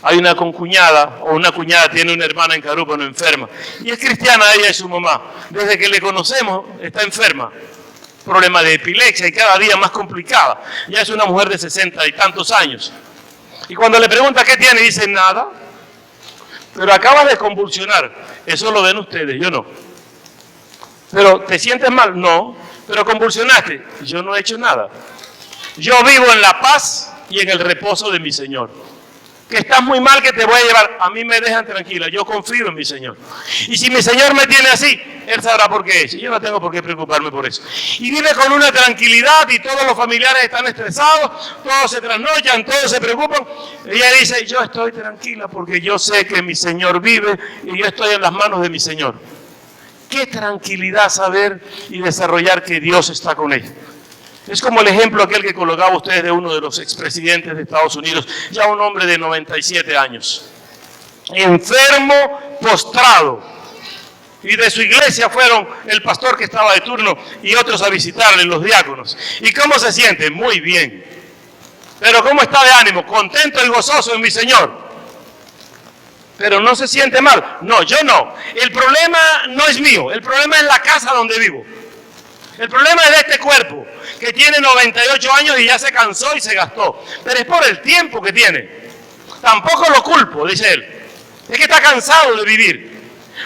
Hay una concuñada, o una cuñada tiene una hermana en Carúpano enferma. Y es cristiana ella y su mamá. Desde que le conocemos está enferma. Problema de epilepsia y cada día más complicada. Ya es una mujer de 60 y tantos años. Y cuando le pregunta qué tiene, dice nada. Pero acaba de convulsionar. Eso lo ven ustedes, yo no. Pero ¿te sientes mal? No. Pero convulsionaste. Yo no he hecho nada. Yo vivo en la paz y en el reposo de mi Señor. Que estás muy mal, que te voy a llevar. A mí me dejan tranquila, yo confío en mi Señor. Y si mi Señor me tiene así, Él sabrá por qué es. Yo no tengo por qué preocuparme por eso. Y vive con una tranquilidad y todos los familiares están estresados, todos se trasnochan, todos se preocupan. Ella dice, yo estoy tranquila porque yo sé que mi Señor vive y yo estoy en las manos de mi Señor. Qué tranquilidad saber y desarrollar que Dios está con ella. Es como el ejemplo aquel que colocaba ustedes de uno de los expresidentes de Estados Unidos, ya un hombre de 97 años, enfermo, postrado. Y de su iglesia fueron el pastor que estaba de turno y otros a visitarle, los diáconos. ¿Y cómo se siente? Muy bien. Pero ¿cómo está de ánimo? Contento y gozoso en mi Señor. Pero no se siente mal. No, yo no. El problema no es mío, el problema es la casa donde vivo. El problema es de este cuerpo, que tiene 98 años y ya se cansó y se gastó. Pero es por el tiempo que tiene. Tampoco lo culpo, dice él. Es que está cansado de vivir.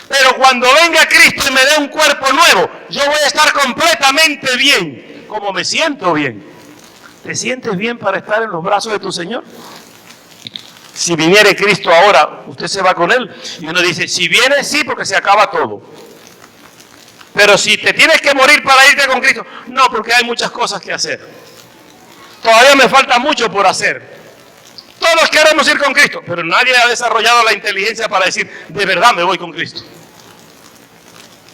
Pero cuando venga Cristo y me dé un cuerpo nuevo, yo voy a estar completamente bien, como me siento bien. ¿Te sientes bien para estar en los brazos de tu Señor? Si viniere Cristo ahora, usted se va con Él. Y uno dice, si viene, sí, porque se acaba todo. Pero si te tienes que morir para irte con Cristo, no, porque hay muchas cosas que hacer. Todavía me falta mucho por hacer. Todos queremos ir con Cristo, pero nadie ha desarrollado la inteligencia para decir, de verdad me voy con Cristo.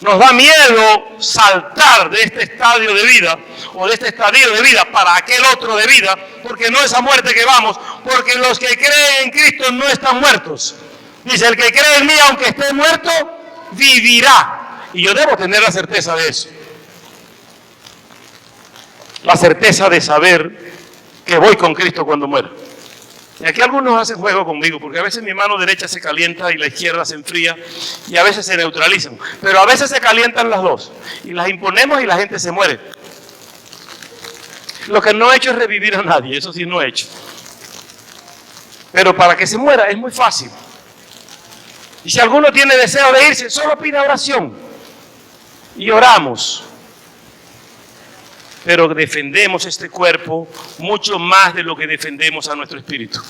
Nos da miedo saltar de este estadio de vida o de este estadio de vida para aquel otro de vida, porque no es a muerte que vamos, porque los que creen en Cristo no están muertos. Dice, el que cree en mí, aunque esté muerto, vivirá. Y yo debo tener la certeza de eso. La certeza de saber que voy con Cristo cuando muera. Y aquí algunos hacen juego conmigo, porque a veces mi mano derecha se calienta y la izquierda se enfría, y a veces se neutralizan. Pero a veces se calientan las dos, y las imponemos y la gente se muere. Lo que no he hecho es revivir a nadie, eso sí no he hecho. Pero para que se muera es muy fácil. Y si alguno tiene deseo de irse, solo pida oración. Y oramos. Pero defendemos este cuerpo mucho más de lo que defendemos a nuestro espíritu.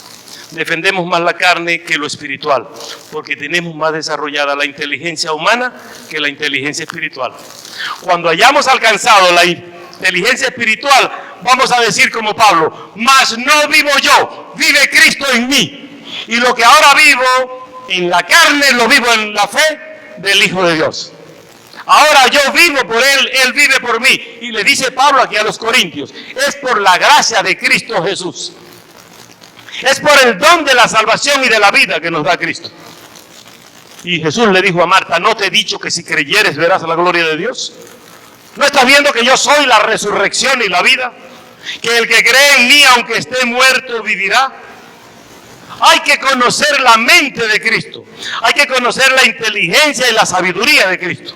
Defendemos más la carne que lo espiritual, porque tenemos más desarrollada la inteligencia humana que la inteligencia espiritual. Cuando hayamos alcanzado la inteligencia espiritual, vamos a decir como Pablo, mas no vivo yo, vive Cristo en mí. Y lo que ahora vivo en la carne, lo vivo en la fe del Hijo de Dios. Ahora yo vivo por Él, Él vive por mí. Y le dice Pablo aquí a los Corintios, es por la gracia de Cristo Jesús. Es por el don de la salvación y de la vida que nos da Cristo. Y Jesús le dijo a Marta, ¿no te he dicho que si creyeres verás la gloria de Dios? ¿No estás viendo que yo soy la resurrección y la vida? Que el que cree en mí, aunque esté muerto, vivirá. Hay que conocer la mente de Cristo. Hay que conocer la inteligencia y la sabiduría de Cristo,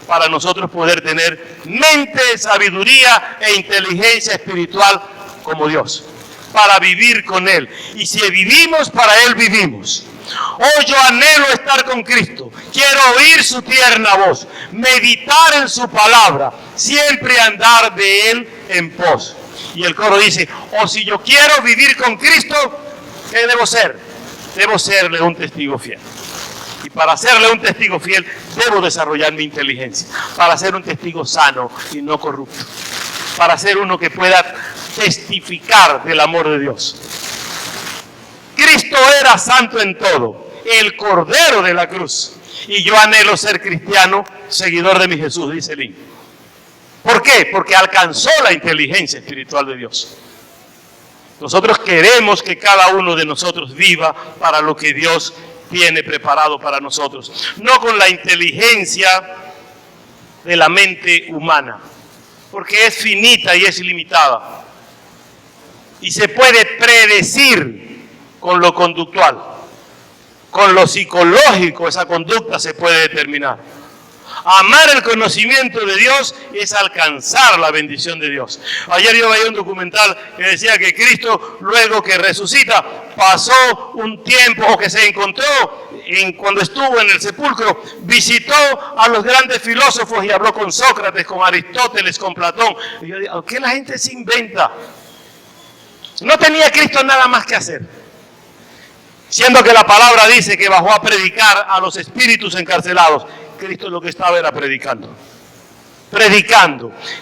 para nosotros poder tener mente, sabiduría e inteligencia espiritual como Dios, para vivir con Él. Y si vivimos, para Él vivimos. Oh, yo anhelo estar con Cristo, quiero oír su tierna voz, meditar en su palabra, siempre andar de Él en pos. Y el coro dice, oh, si yo quiero vivir con Cristo, ¿qué debo ser? Debo serle un testigo fiel. Y para serle un testigo fiel, debo desarrollar mi inteligencia. Para ser un testigo sano y no corrupto. Para ser uno que pueda testificar del amor de Dios. Cristo era santo en todo, el Cordero de la cruz. Y yo anhelo ser cristiano, seguidor de mi Jesús, dice Lin. ¿Por qué? Porque alcanzó la inteligencia espiritual de Dios. Nosotros queremos que cada uno de nosotros viva para lo que Dios tiene preparado para nosotros, no con la inteligencia de la mente humana, porque es finita y es ilimitada, y se puede predecir con lo conductual, con lo psicológico esa conducta se puede determinar. Amar el conocimiento de Dios es alcanzar la bendición de Dios. Ayer yo veía un documental que decía que Cristo, luego que resucita, pasó un tiempo, o que se encontró cuando estuvo en el sepulcro, visitó a los grandes filósofos y habló con Sócrates, con Aristóteles, con Platón. Y yo digo, ¿qué la gente se inventa? No tenía Cristo nada más que hacer. Siendo que la palabra dice que bajó a predicar a los espíritus encarcelados. Cristo lo que estaba era predicando.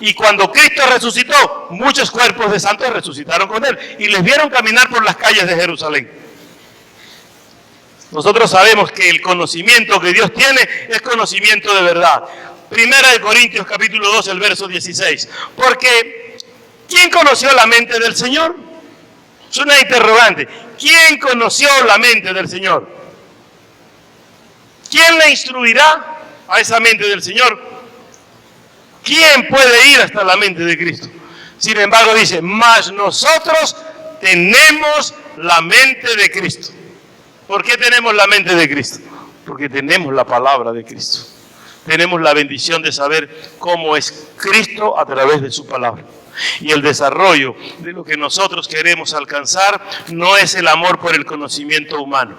Y cuando Cristo resucitó, muchos cuerpos de santos resucitaron con Él y les vieron caminar por las calles de Jerusalén. Nosotros sabemos que el conocimiento que Dios tiene es conocimiento de verdad. Primera de Corintios capítulo 2, el verso 16. Porque ¿quién conoció la mente del Señor? Es una interrogante. ¿Quién conoció la mente del Señor? ¿Quién le instruirá a esa mente del Señor? ¿Quién puede ir hasta la mente de Cristo? Sin embargo dice, mas nosotros tenemos la mente de Cristo. ¿Por qué tenemos la mente de Cristo? Porque tenemos la palabra de Cristo. Tenemos la bendición de saber cómo es Cristo a través de su palabra. Y el desarrollo de lo que nosotros queremos alcanzar no es el amor por el conocimiento humano.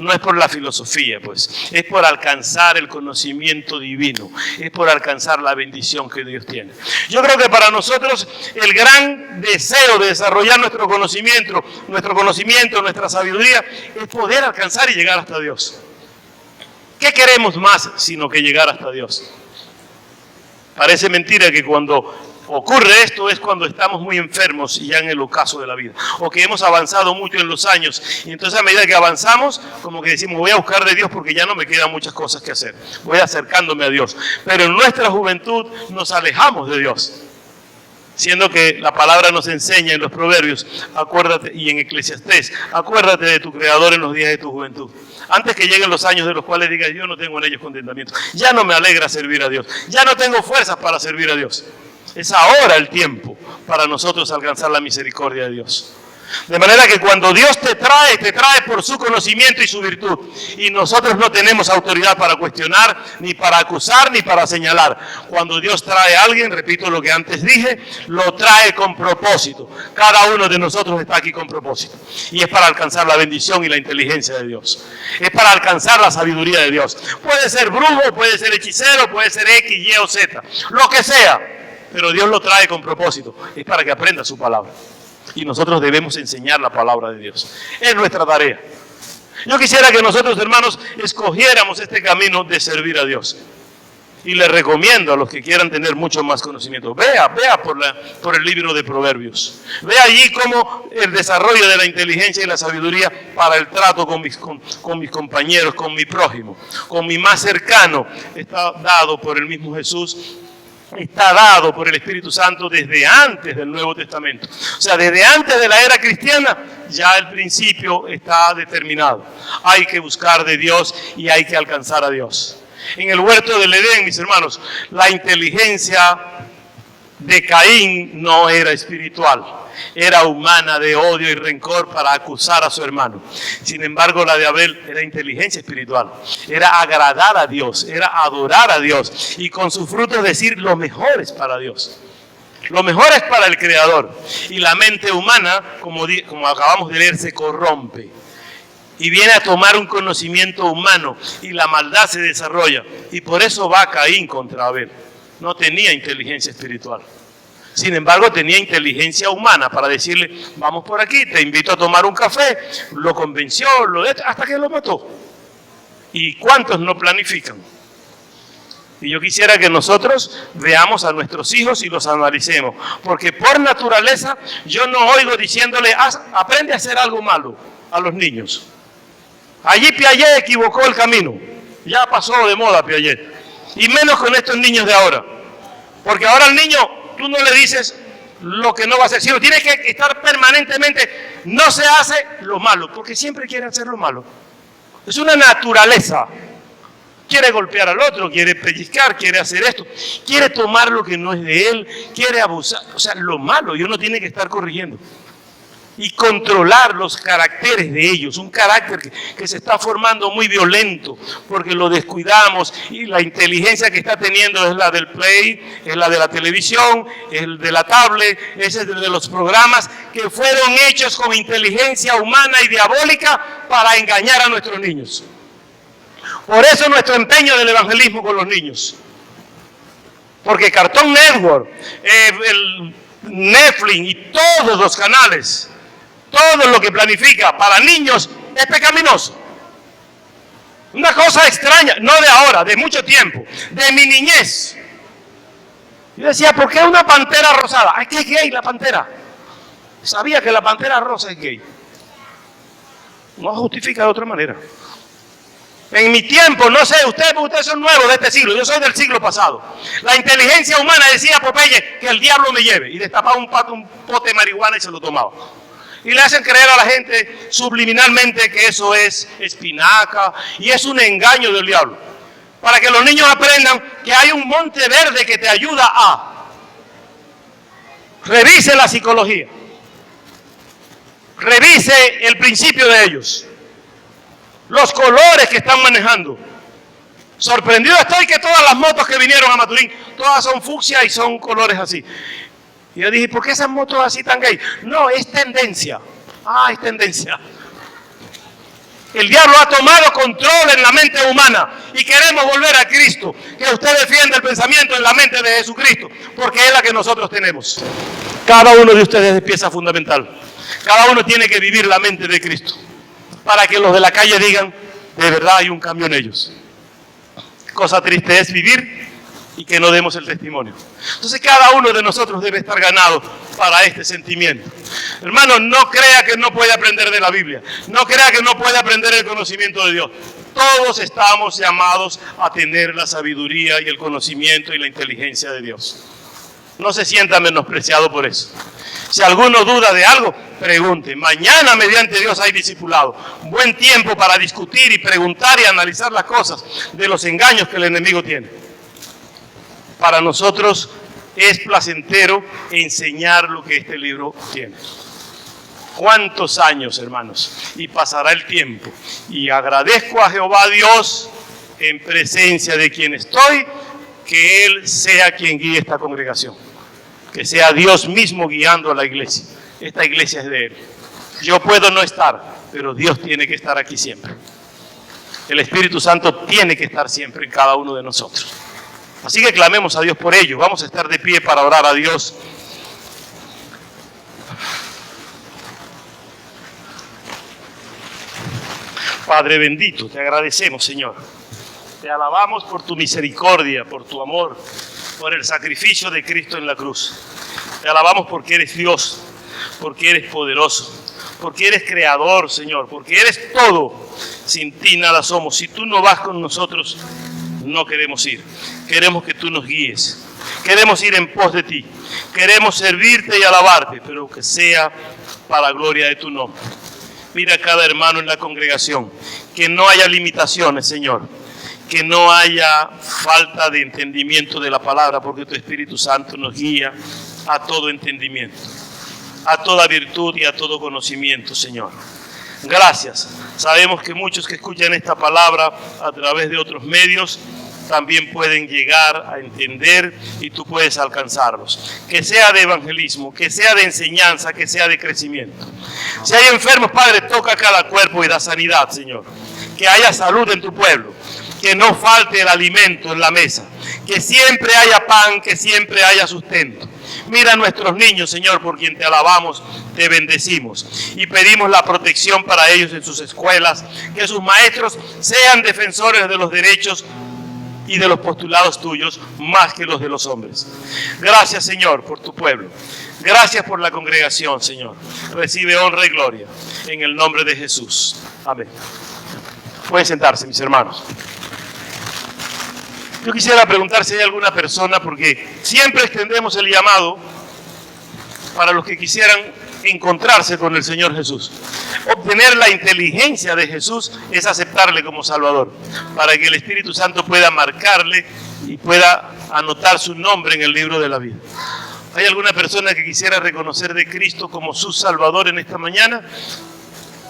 no es por la filosofía, pues, es por alcanzar el conocimiento divino, es por alcanzar la bendición que Dios tiene. Yo creo que para nosotros el gran deseo de desarrollar nuestro conocimiento, nuestra sabiduría, es poder alcanzar y llegar hasta Dios. ¿Qué queremos más sino que llegar hasta Dios? Parece mentira que cuando ocurre esto es cuando estamos muy enfermos y ya en el ocaso de la vida, o que hemos avanzado mucho en los años, y entonces a medida que avanzamos, como que decimos, voy a buscar de Dios porque ya no me quedan muchas cosas que hacer, voy acercándome a Dios. Pero en nuestra juventud nos alejamos de Dios, siendo que la palabra nos enseña en los Proverbios, acuérdate, y en Eclesiastés, acuérdate de tu Creador en los días de tu juventud. Antes que lleguen los años de los cuales digas, yo no tengo en ellos contentamiento, ya no me alegra servir a Dios, ya no tengo fuerzas para servir a Dios. Es ahora el tiempo para nosotros alcanzar la misericordia de Dios. De manera que cuando Dios te trae por su conocimiento y su virtud. Y nosotros no tenemos autoridad para cuestionar, ni para acusar, ni para señalar. Cuando Dios trae a alguien, repito lo que antes dije, lo trae con propósito. Cada uno de nosotros está aquí con propósito. Y es para alcanzar la bendición y la inteligencia de Dios. Es para alcanzar la sabiduría de Dios. Puede ser brujo, puede ser hechicero, puede ser X, Y o Z. Lo que sea. Pero Dios lo trae con propósito. Es para que aprenda su palabra. Y nosotros debemos enseñar la palabra de Dios. Es nuestra tarea. Yo quisiera que nosotros, hermanos, escogiéramos este camino de servir a Dios. Y les recomiendo a los que quieran tener mucho más conocimiento. Vea por el libro de Proverbios. Vea allí cómo el desarrollo de la inteligencia y la sabiduría para el trato con mis compañeros, con mi prójimo, con mi más cercano, está dado por el mismo Jesús. Está dado por el Espíritu Santo desde antes del Nuevo Testamento. O sea, desde antes de la era cristiana, ya el principio está determinado. Hay que buscar de Dios y hay que alcanzar a Dios. En el huerto del Edén, mis hermanos, la inteligencia de Caín no era espiritual. Era humana, de odio y rencor para acusar a su hermano. Sin embargo, la de Abel era inteligencia espiritual. Era agradar a Dios, era adorar a Dios. Y con sus frutos decir lo mejor es para Dios. Lo mejor es para el Creador. Y la mente humana, como acabamos de leer, se corrompe. Y viene a tomar un conocimiento humano. Y la maldad se desarrolla. Y por eso va Caín contra Abel. No tenía inteligencia espiritual. Sin embargo, tenía inteligencia humana para decirle, vamos por aquí, te invito a tomar un café. Lo convenció, hasta que lo mató. ¿Y cuántos no planifican? Y yo quisiera que nosotros veamos a nuestros hijos y los analicemos. Porque por naturaleza, yo no oigo diciéndole, aprende a hacer algo malo a los niños. Allí Piaget equivocó el camino. Ya pasó de moda Piaget. Y menos con estos niños de ahora. Porque ahora el niño, tú no le dices lo que no va a hacer, sino tiene que estar permanentemente, no se hace lo malo, porque siempre quiere hacer lo malo. Es una naturaleza. Quiere golpear al otro, quiere pellizcar, quiere hacer esto, quiere tomar lo que no es de él, quiere abusar, o sea, lo malo, y uno tiene que estar corrigiendo. Y controlar los caracteres de ellos, un carácter que se está formando muy violento, porque lo descuidamos y la inteligencia que está teniendo es la del play, es la de la televisión, es el de la tablet, es el de los programas que fueron hechos con inteligencia humana y diabólica para engañar a nuestros niños. Por eso nuestro empeño del evangelismo con los niños. Porque Cartoon Network, el Netflix y todos los canales, todo lo que planifica para niños es pecaminoso. Una cosa extraña, no de ahora, de mucho tiempo, de mi niñez. Yo decía, ¿por qué una pantera rosada? ¡Ay, qué gay la pantera! Sabía que la pantera rosa es gay. No justifica de otra manera. En mi tiempo, no sé, ustedes son nuevos de este siglo, yo soy del siglo pasado. La inteligencia humana decía Popeye que el diablo me lleve y destapaba un pote de marihuana y se lo tomaba. Y le hacen creer a la gente subliminalmente que eso es espinaca y es un engaño del diablo. Para que los niños aprendan que hay un monte verde que te ayuda a. Revise la psicología. Revise el principio de ellos. Los colores que están manejando. Sorprendido estoy que todas las motos que vinieron a Maturín, todas son fucsia y son colores así. Y yo dije, ¿por qué esas motos así tan gay? No, es tendencia. Es tendencia. El diablo ha tomado control en la mente humana y queremos volver a Cristo. Que usted defienda el pensamiento en la mente de Jesucristo, porque es la que nosotros tenemos. Cada uno de ustedes es pieza fundamental. Cada uno tiene que vivir la mente de Cristo, para que los de la calle digan, de verdad hay un cambio en ellos. Cosa triste es vivir y que no demos el testimonio. Entonces cada uno de nosotros debe estar ganado para este sentimiento. Hermano, no crea que no puede aprender de la Biblia. No crea que no puede aprender el conocimiento de Dios. Todos estamos llamados a tener la sabiduría y el conocimiento y la inteligencia de Dios. No se sienta menospreciado por eso. Si alguno duda de algo, pregunte. Mañana, mediante Dios, hay discipulado. Buen tiempo para discutir y preguntar y analizar las cosas de los engaños que el enemigo tiene. Para nosotros es placentero enseñar lo que este libro tiene. ¿Cuántos años, hermanos? Y pasará el tiempo. Y agradezco a Jehová Dios, en presencia de quien estoy, que Él sea quien guíe esta congregación. Que sea Dios mismo guiando a la iglesia. Esta iglesia es de Él. Yo puedo no estar, pero Dios tiene que estar aquí siempre. El Espíritu Santo tiene que estar siempre en cada uno de nosotros. Así que clamemos a Dios por ello. Vamos a estar de pie para orar a Dios. Padre bendito, te agradecemos, Señor. Te alabamos por tu misericordia, por tu amor, por el sacrificio de Cristo en la cruz. Te alabamos porque eres Dios, porque eres poderoso, porque eres creador, Señor, porque eres todo. Sin ti nada somos. Si tú no vas con nosotros, no queremos ir. Queremos que tú nos guíes. Queremos ir en pos de ti. Queremos servirte y alabarte, pero que sea para la gloria de tu nombre. Mira a cada hermano en la congregación. Que no haya limitaciones, Señor. Que no haya falta de entendimiento de la palabra, porque tu Espíritu Santo nos guía a todo entendimiento, a toda virtud y a todo conocimiento, Señor. Gracias. Sabemos que muchos que escuchan esta palabra a través de otros medios también pueden llegar a entender y tú puedes alcanzarlos. Que sea de evangelismo, que sea de enseñanza, que sea de crecimiento. Si hay enfermos, Padre, toca cada cuerpo y da sanidad, Señor. Que haya salud en tu pueblo. Que no falte el alimento en la mesa. Que siempre haya pan, que siempre haya sustento. Mira a nuestros niños, Señor, por quien te alabamos, te bendecimos. Y pedimos la protección para ellos en sus escuelas. Que sus maestros sean defensores de los derechos y de los postulados tuyos más que los de los hombres. Gracias, Señor, por tu pueblo. Gracias por la congregación, Señor. Recibe honra y gloria en el nombre de Jesús. Amén. Pueden sentarse, mis hermanos. Yo quisiera preguntar si hay alguna persona, porque siempre extendemos el llamado para los que quisieran encontrarse con el Señor Jesús. Obtener la inteligencia de Jesús es aceptarle como Salvador, para que el Espíritu Santo pueda marcarle y pueda anotar su nombre en el libro de la vida. ¿Hay alguna persona que quisiera reconocer de Cristo como su Salvador en esta mañana?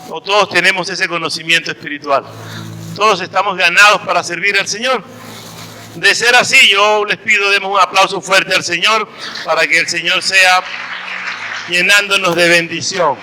¿O todos tenemos ese conocimiento espiritual? ¿Todos estamos ganados para servir al Señor? De ser así, yo les pido, demos un aplauso fuerte al Señor para que el Señor sea llenándonos de bendición.